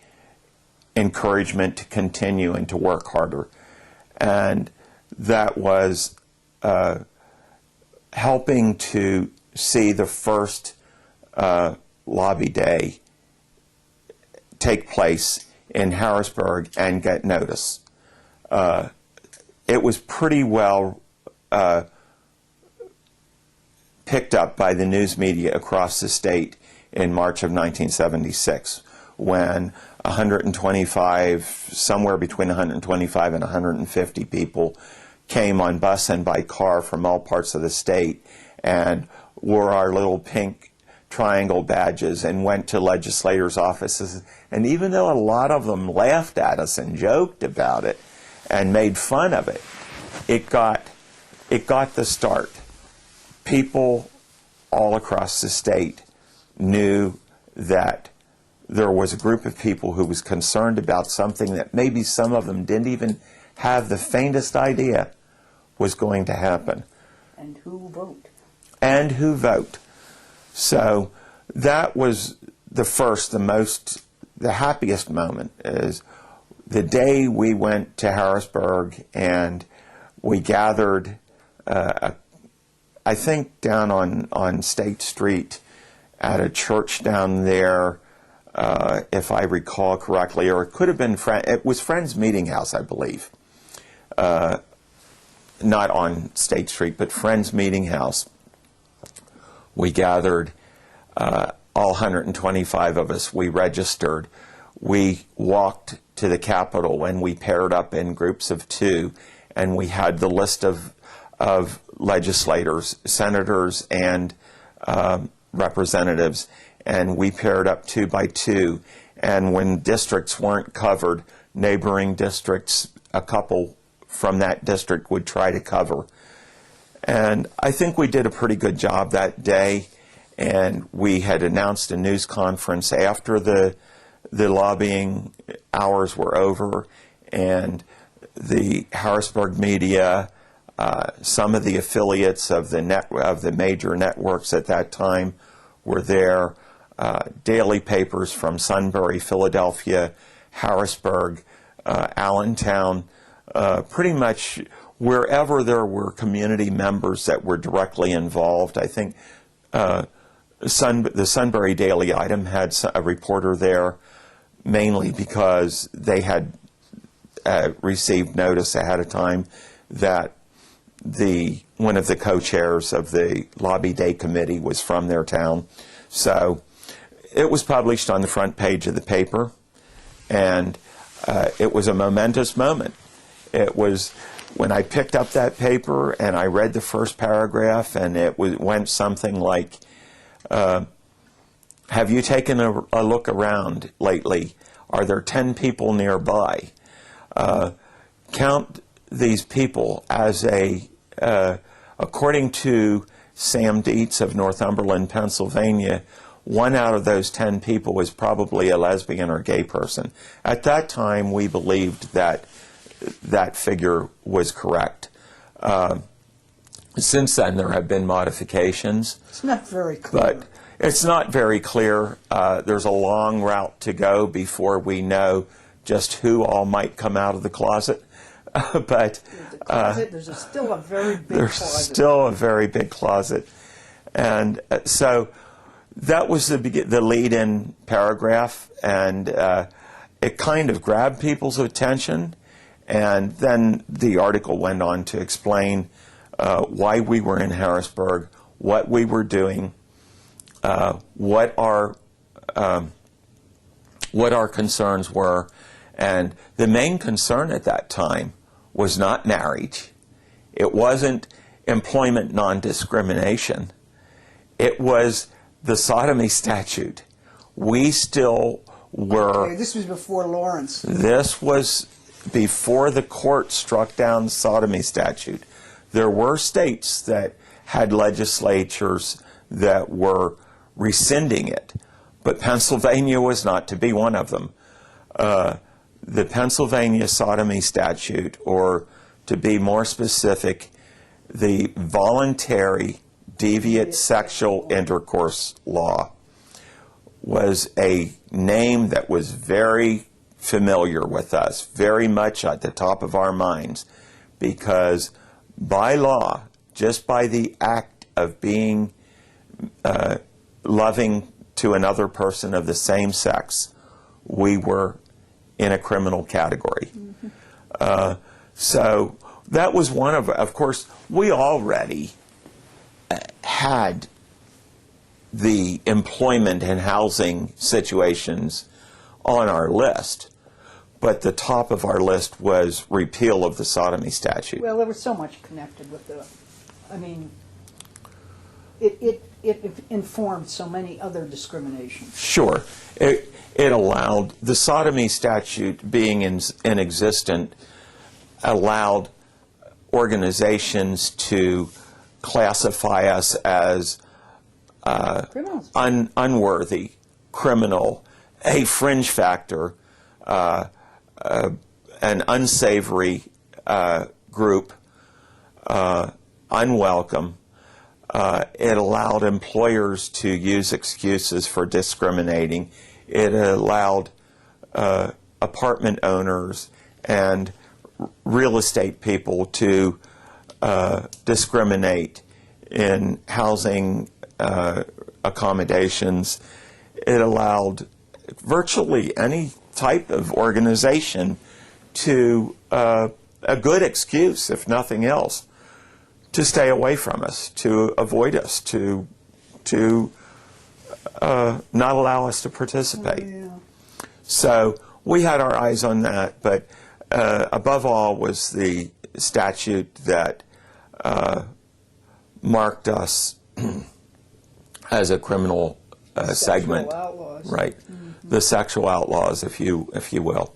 encouragement to continue and to work harder. And that was helping to see the first lobby day take place in Harrisburg and get notice. It was pretty well picked up by the news media across the state in March of 1976, when 125, somewhere between 125 and 150 people came on bus and by car from all parts of the state and wore our little pink triangle badges and went to legislators' offices. And even though a lot of them laughed at us and joked about it and made fun of it, it got the start. People all across the state knew that there was a group of people who was concerned about something that maybe some of them didn't even have the faintest idea was going to happen. And who vote. And who vote. So that was the first, the happiest moment, is the day we went to Harrisburg and we gathered, I think down on State Street at a church down there, if I recall correctly, or it could have been, it was Friends Meeting House, I believe. Not on State Street, but Friends Meeting House. We gathered, all 125 of us, we registered. We walked to the Capitol and we paired up in groups of two, and we had the list of legislators, senators, and representatives, and we paired up 2 by 2. And when districts weren't covered, neighboring districts, a couple from that district would try to cover. And I think we did a pretty good job that day, and we had announced a news conference after the lobbying hours were over, and the Harrisburg media, some of the affiliates of the major networks at that time were there, daily papers from Sunbury, Philadelphia, Harrisburg, Allentown, pretty much wherever there were community members that were directly involved. I think the Sunbury Daily Item had a reporter there, mainly because they had received notice ahead of time that one of the co-chairs of the Lobby Day Committee was from their town. So it was published on the front page of the paper, and it was a momentous moment. It was when I picked up that paper and I read the first paragraph, and it went something like, have you taken a look around lately? Are there 10 people nearby? Count these people as according to Sam Deetz of Northumberland, Pennsylvania, 1 out of those 10 people was probably a lesbian or gay person. At that time, we believed that that figure was correct. Since then, there have been modifications. It's not very clear. But it's not very clear. There's a long route to go before we know just who all might come out of the closet. But the closet, there's still a very big there's closet. still a very big closet. And so that was the lead-in paragraph, and it kind of grabbed people's attention. And then the article went on to explain why we were in Harrisburg, what we were doing, what our concerns were. And the main concern at that time was not marriage. It wasn't employment non-discrimination. It was the sodomy statute. We still were... Okay, this was before Lawrence. This was before the court struck down the sodomy statute. There were states that had legislatures that were rescinding it, but Pennsylvania was not to be one of them. The Pennsylvania sodomy statute, or to be more specific, the voluntary deviant sexual intercourse law, was a name that was very familiar with us, very much at the top of our minds, because by law, just by the act of being loving to another person of the same sex, we were in a criminal category. So that was one of course, we already had the employment and housing situations on our list, but the top of our list was repeal of the sodomy statute. Well, there was so much connected with it informed so many other discriminations. Sure. It allowed, the sodomy statute being in existence, allowed organizations to classify us as Criminals. unworthy, criminal, a fringe factor, an unsavory group, unwelcome. It allowed employers to use excuses for discriminating. It allowed apartment owners and real estate people to discriminate in housing accommodations. It allowed virtually any type of organization to, a good excuse, if nothing else, to stay away from us, to avoid us, to not allow us to participate. Yeah. So we had our eyes on that, but above all was the statute that marked us as a criminal segment. Sexual outlaws. Right. Mm-hmm. The sexual outlaws, if you will.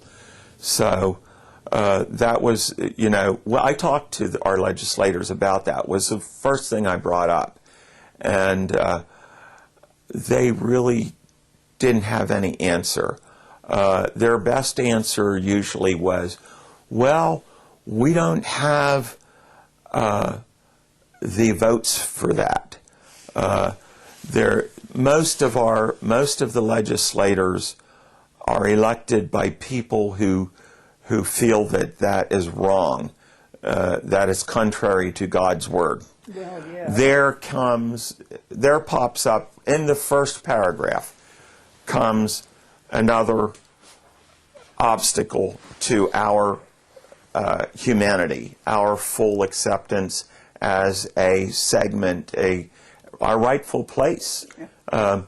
So that was, well, I talked to our legislators about that. Was the first thing I brought up. And they really didn't have any answer. Their best answer usually was, well, we don't have the votes for that. Most of the legislators are elected by people who feel that is wrong, that is contrary to God's word. Well, yeah. There pops up in the first paragraph comes another obstacle to our humanity, our full acceptance as a segment, our rightful place. Yeah.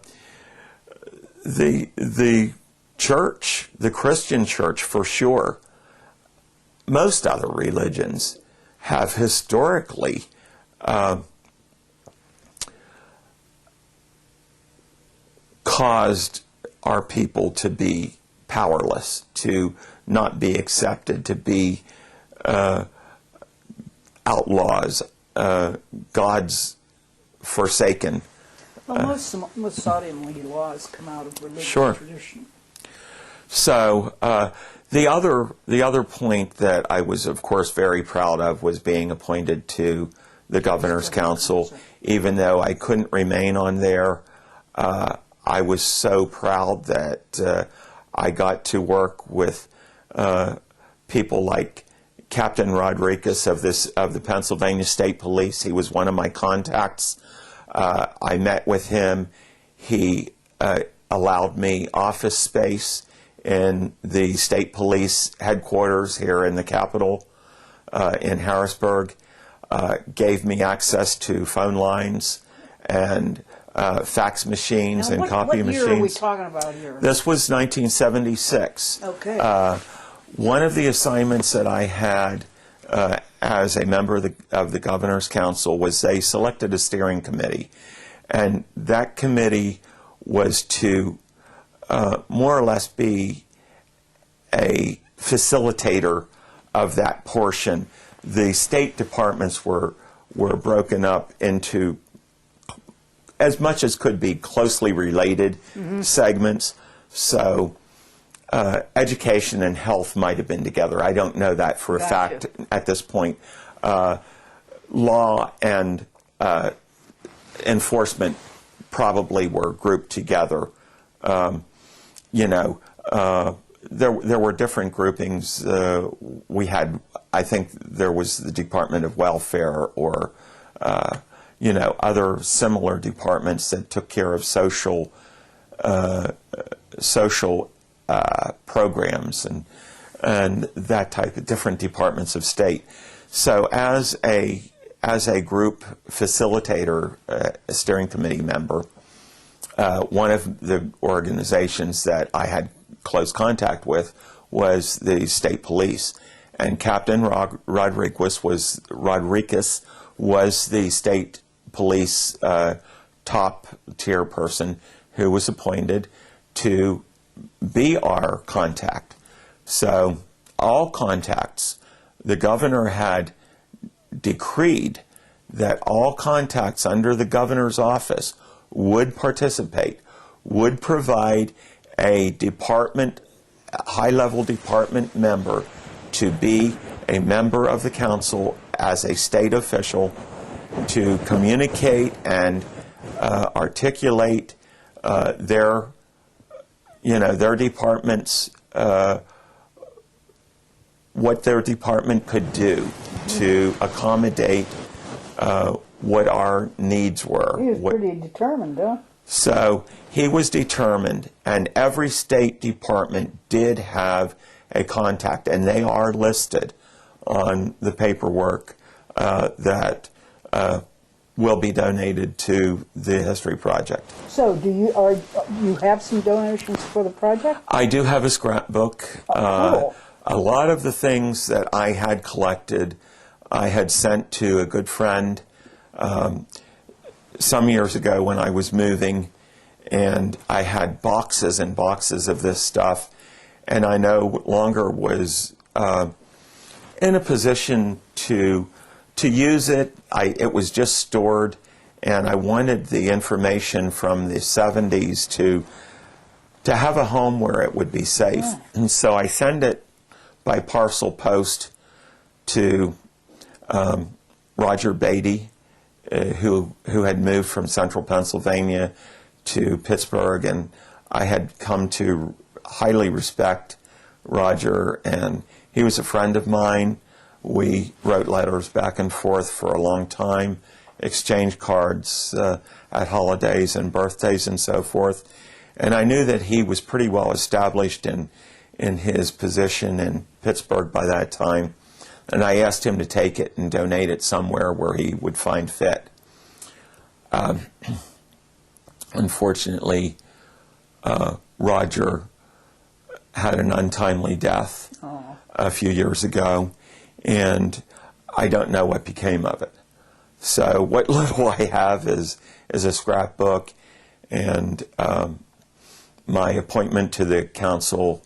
The church, the Christian church for sure, most other religions have historically caused our people to be powerless, to not be accepted, to be outlaws. God's forsaken. Well, most sodium laws come out of religious Sure. tradition. So the other point that I was, of course, very proud of was being appointed to the Governor's Council. Even though I couldn't remain on there, I was so proud that I got to work with people like Captain Rodriguez of the Pennsylvania State Police. He was one of my contacts. I met with him. He allowed me office space in the state police headquarters here in the Capitol in Harrisburg, gave me access to phone lines and fax machines and copy machines. What year are we talking about here? This was 1976. Okay. One of the assignments that I had as a member of the Governor's Council was they selected a steering committee, and that committee was to more or less be a facilitator of that portion. The state departments were broken up into, as much as could be, closely related segments. So education and health might have been together. I don't know that for a fact at this point. Law and enforcement probably were grouped together. There were different groupings. We had, I think there was the Department of Welfare or, other similar departments that took care of social programs and that type of different departments of state. So as a group facilitator, a steering committee member, one of the organizations that I had close contact with was the state police, and Captain Rodriguez was the state police top tier person who was appointed to be our contact. So all contacts, the governor had decreed that all contacts under the governor's office would participate, would provide a department, high-level department member to be a member of the council as a state official to communicate and articulate their department's what their department could do to accommodate what our needs were. He was pretty determined, huh? So he was determined, and every state department did have a contact, and they are listed on the paperwork that will be donated to the History Project. So you have some donations for the project? I do have a scrapbook. Cool. A lot of the things that I had collected, I had sent to a good friend some years ago when I was moving, and I had boxes and boxes of this stuff, and I no longer was in a position to use it. It was just stored, and I wanted the information from the 70s to have a home where it would be safe. Yeah. And so I send it by parcel post to Roger Beatty, who had moved from central Pennsylvania to Pittsburgh, and I had come to highly respect Roger, and he was a friend of mine. We wrote letters back and forth for a long time, exchanged cards at holidays and birthdays and so forth. And I knew that he was pretty well established in his position in Pittsburgh by that time. And I asked him to take it and donate it somewhere where he would find fit. Unfortunately, Roger had an untimely death a few years ago, and I don't know what became of it. So what little I have is a scrapbook, and my appointment to the council,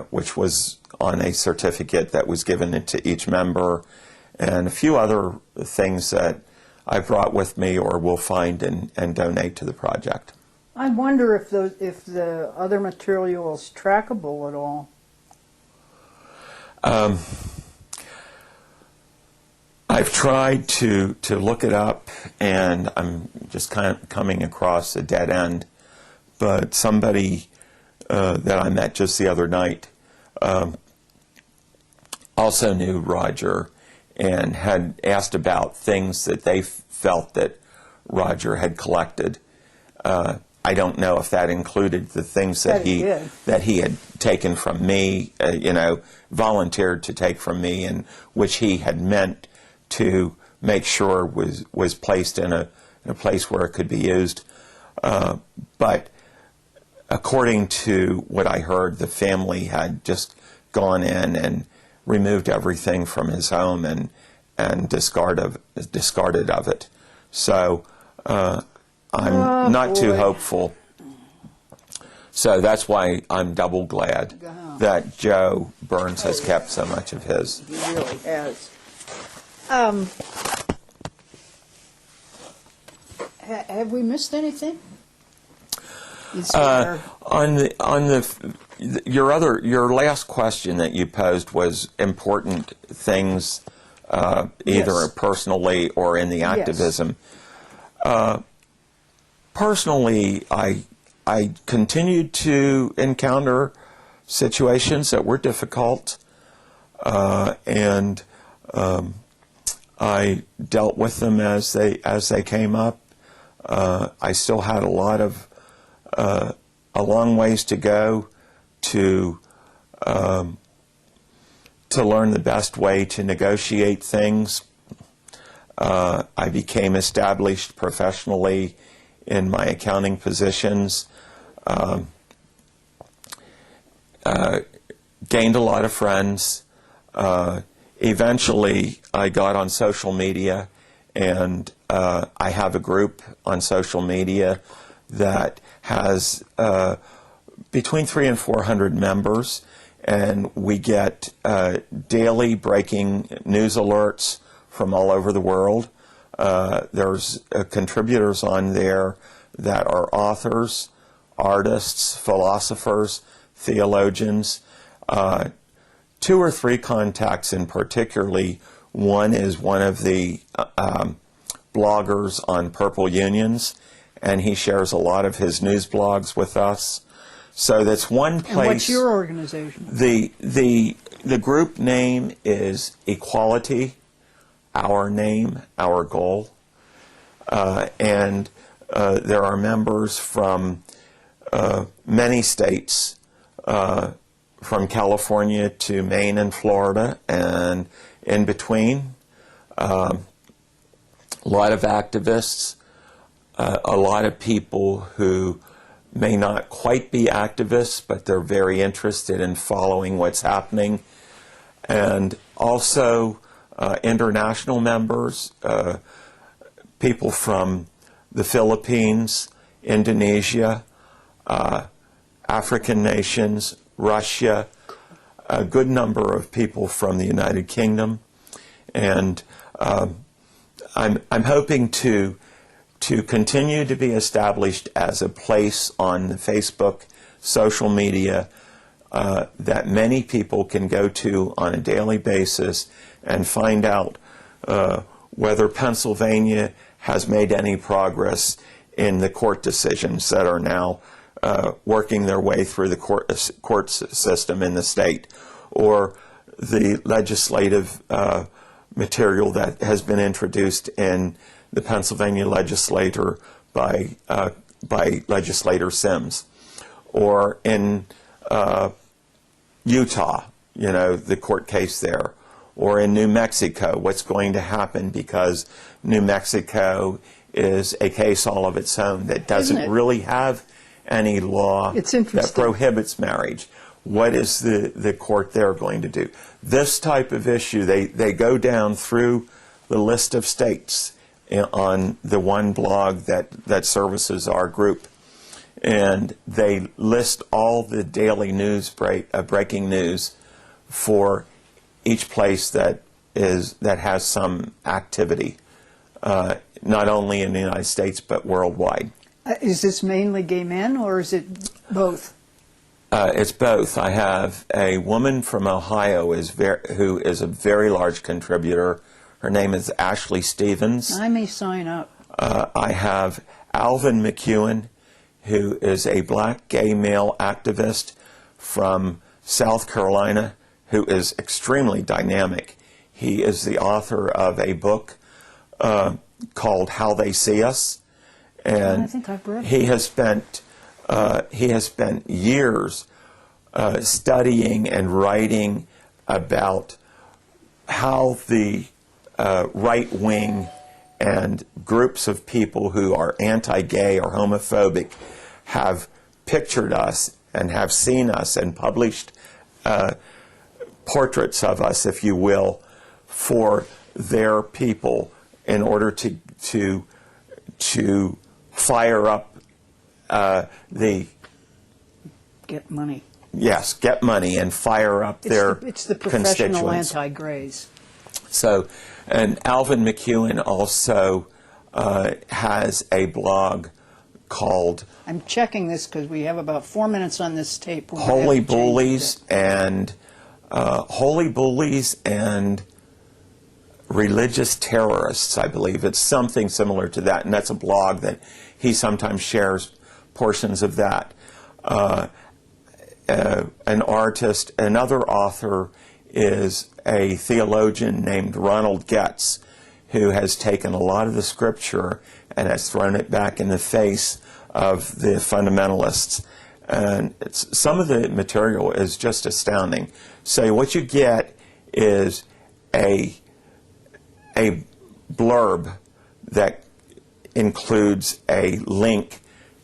which was on a certificate that was given to each member, and a few other things that I've brought with me or will find and donate to the project. I wonder if the other material is trackable at all. I've tried to look it up, and I'm just kind of coming across a dead end. But somebody that I met just the other night also knew Roger and had asked about things that they felt that Roger had collected. I don't know if that included the things that he had taken from me, volunteered to take from me, and which he had meant to make sure was placed in a place where it could be used. But according to what I heard, the family had just gone in and removed everything from his home and discarded of it. So I'm not too hopeful. So that's why I'm double glad that Joe Burns has kept so much of his. He really has. Have we missed anything? Your last question that you posed was important things, either Yes. personally or in the activism. Personally, I continued to encounter situations that were difficult, and I dealt with them as they came up. I still had a long ways to go to learn the best way to negotiate things. I became established professionally in my accounting positions. Gained a lot of friends. Eventually, I got on social media, and I have a group on social media that has between 300 and 400 members, and we get daily breaking news alerts from all over the world. There's contributors on there that are authors, artists, philosophers, theologians. 2 or 3 contacts in particularly. One is one of the bloggers on Purple Unions, and he shares a lot of his news blogs with us. So that's one place. And what's your organization? The group name is Equality, Our Name, Our Goal. And there are members from many states, from California to Maine and Florida, and in between. A lot of activists, a lot of people who may not quite be activists, but they're very interested in following what's happening. And also international members, people from the Philippines, Indonesia, African nations, Russia, a good number of people from the United Kingdom. And I'm hoping to continue to be established as a place on the Facebook, social media, that many people can go to on a daily basis and find out whether Pennsylvania has made any progress in the court decisions that are now working their way through the court system in the state, or the legislative material that has been introduced in the Pennsylvania legislature by legislator Sims, or in Utah, the court case there, or in New Mexico, what's going to happen, because New Mexico is a case all of its own that doesn't really have any law that prohibits marriage. What is the court there going to do? This type of issue, they go down through the list of states on the one blog that services our group, and they list all the daily news breaking news for each place that has some activity not only in the United States but worldwide. Is this mainly gay men, or is it both? It's both. I have a woman from Ohio who is a very large contributor. Her name is Ashley Stevens. I may sign up. I have Alvin McEwen, who is a black gay male activist from South Carolina, who is extremely dynamic. He is the author of a book called How They See Us, and I think I've read it. he has spent years studying and writing about how the right wing and groups of people who are anti-gay or homophobic have pictured us and have seen us and published portraits of us, if you will, for their people in order to fire up the Get money. yes, get money and fire up their It's the professional constituents. anti-grays. So, and Alvin McEwen also has a blog called I'm checking this because we have about 4 minutes on this tape. We're gonna have Holy to change it. Bullies and Religious Terrorists, I believe. It's something similar to that, and that's a blog that he sometimes shares portions of that. An artist, another author is a theologian named Ronald Getz, who has taken a lot of the scripture and has thrown it back in the face of the fundamentalists. And some of the material is just astounding. So what you get is a blurb that includes a link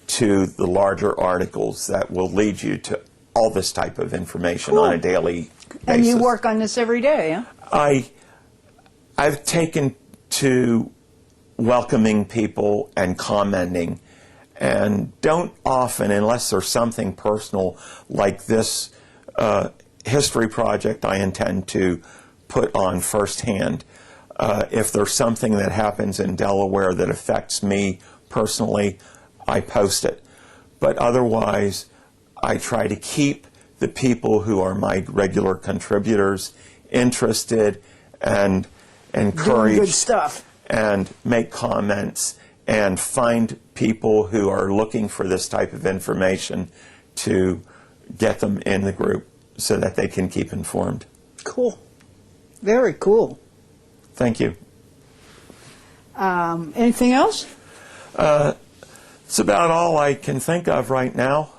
to the larger articles that will lead you to all this type of information Cool. on a daily basis. And you work on this every day, huh? I've taken to welcoming people and commenting, and don't often, unless there's something personal like this history project I intend to put on firsthand. If there's something that happens in Delaware that affects me personally, I post it. But otherwise, I try to keep the people who are my regular contributors interested and Doing encouraged good stuff. and make comments and find people who are looking for this type of information to get them in the group so that they can keep informed. Cool. Very cool. Thank you. Anything else? It's about all I can think of right now.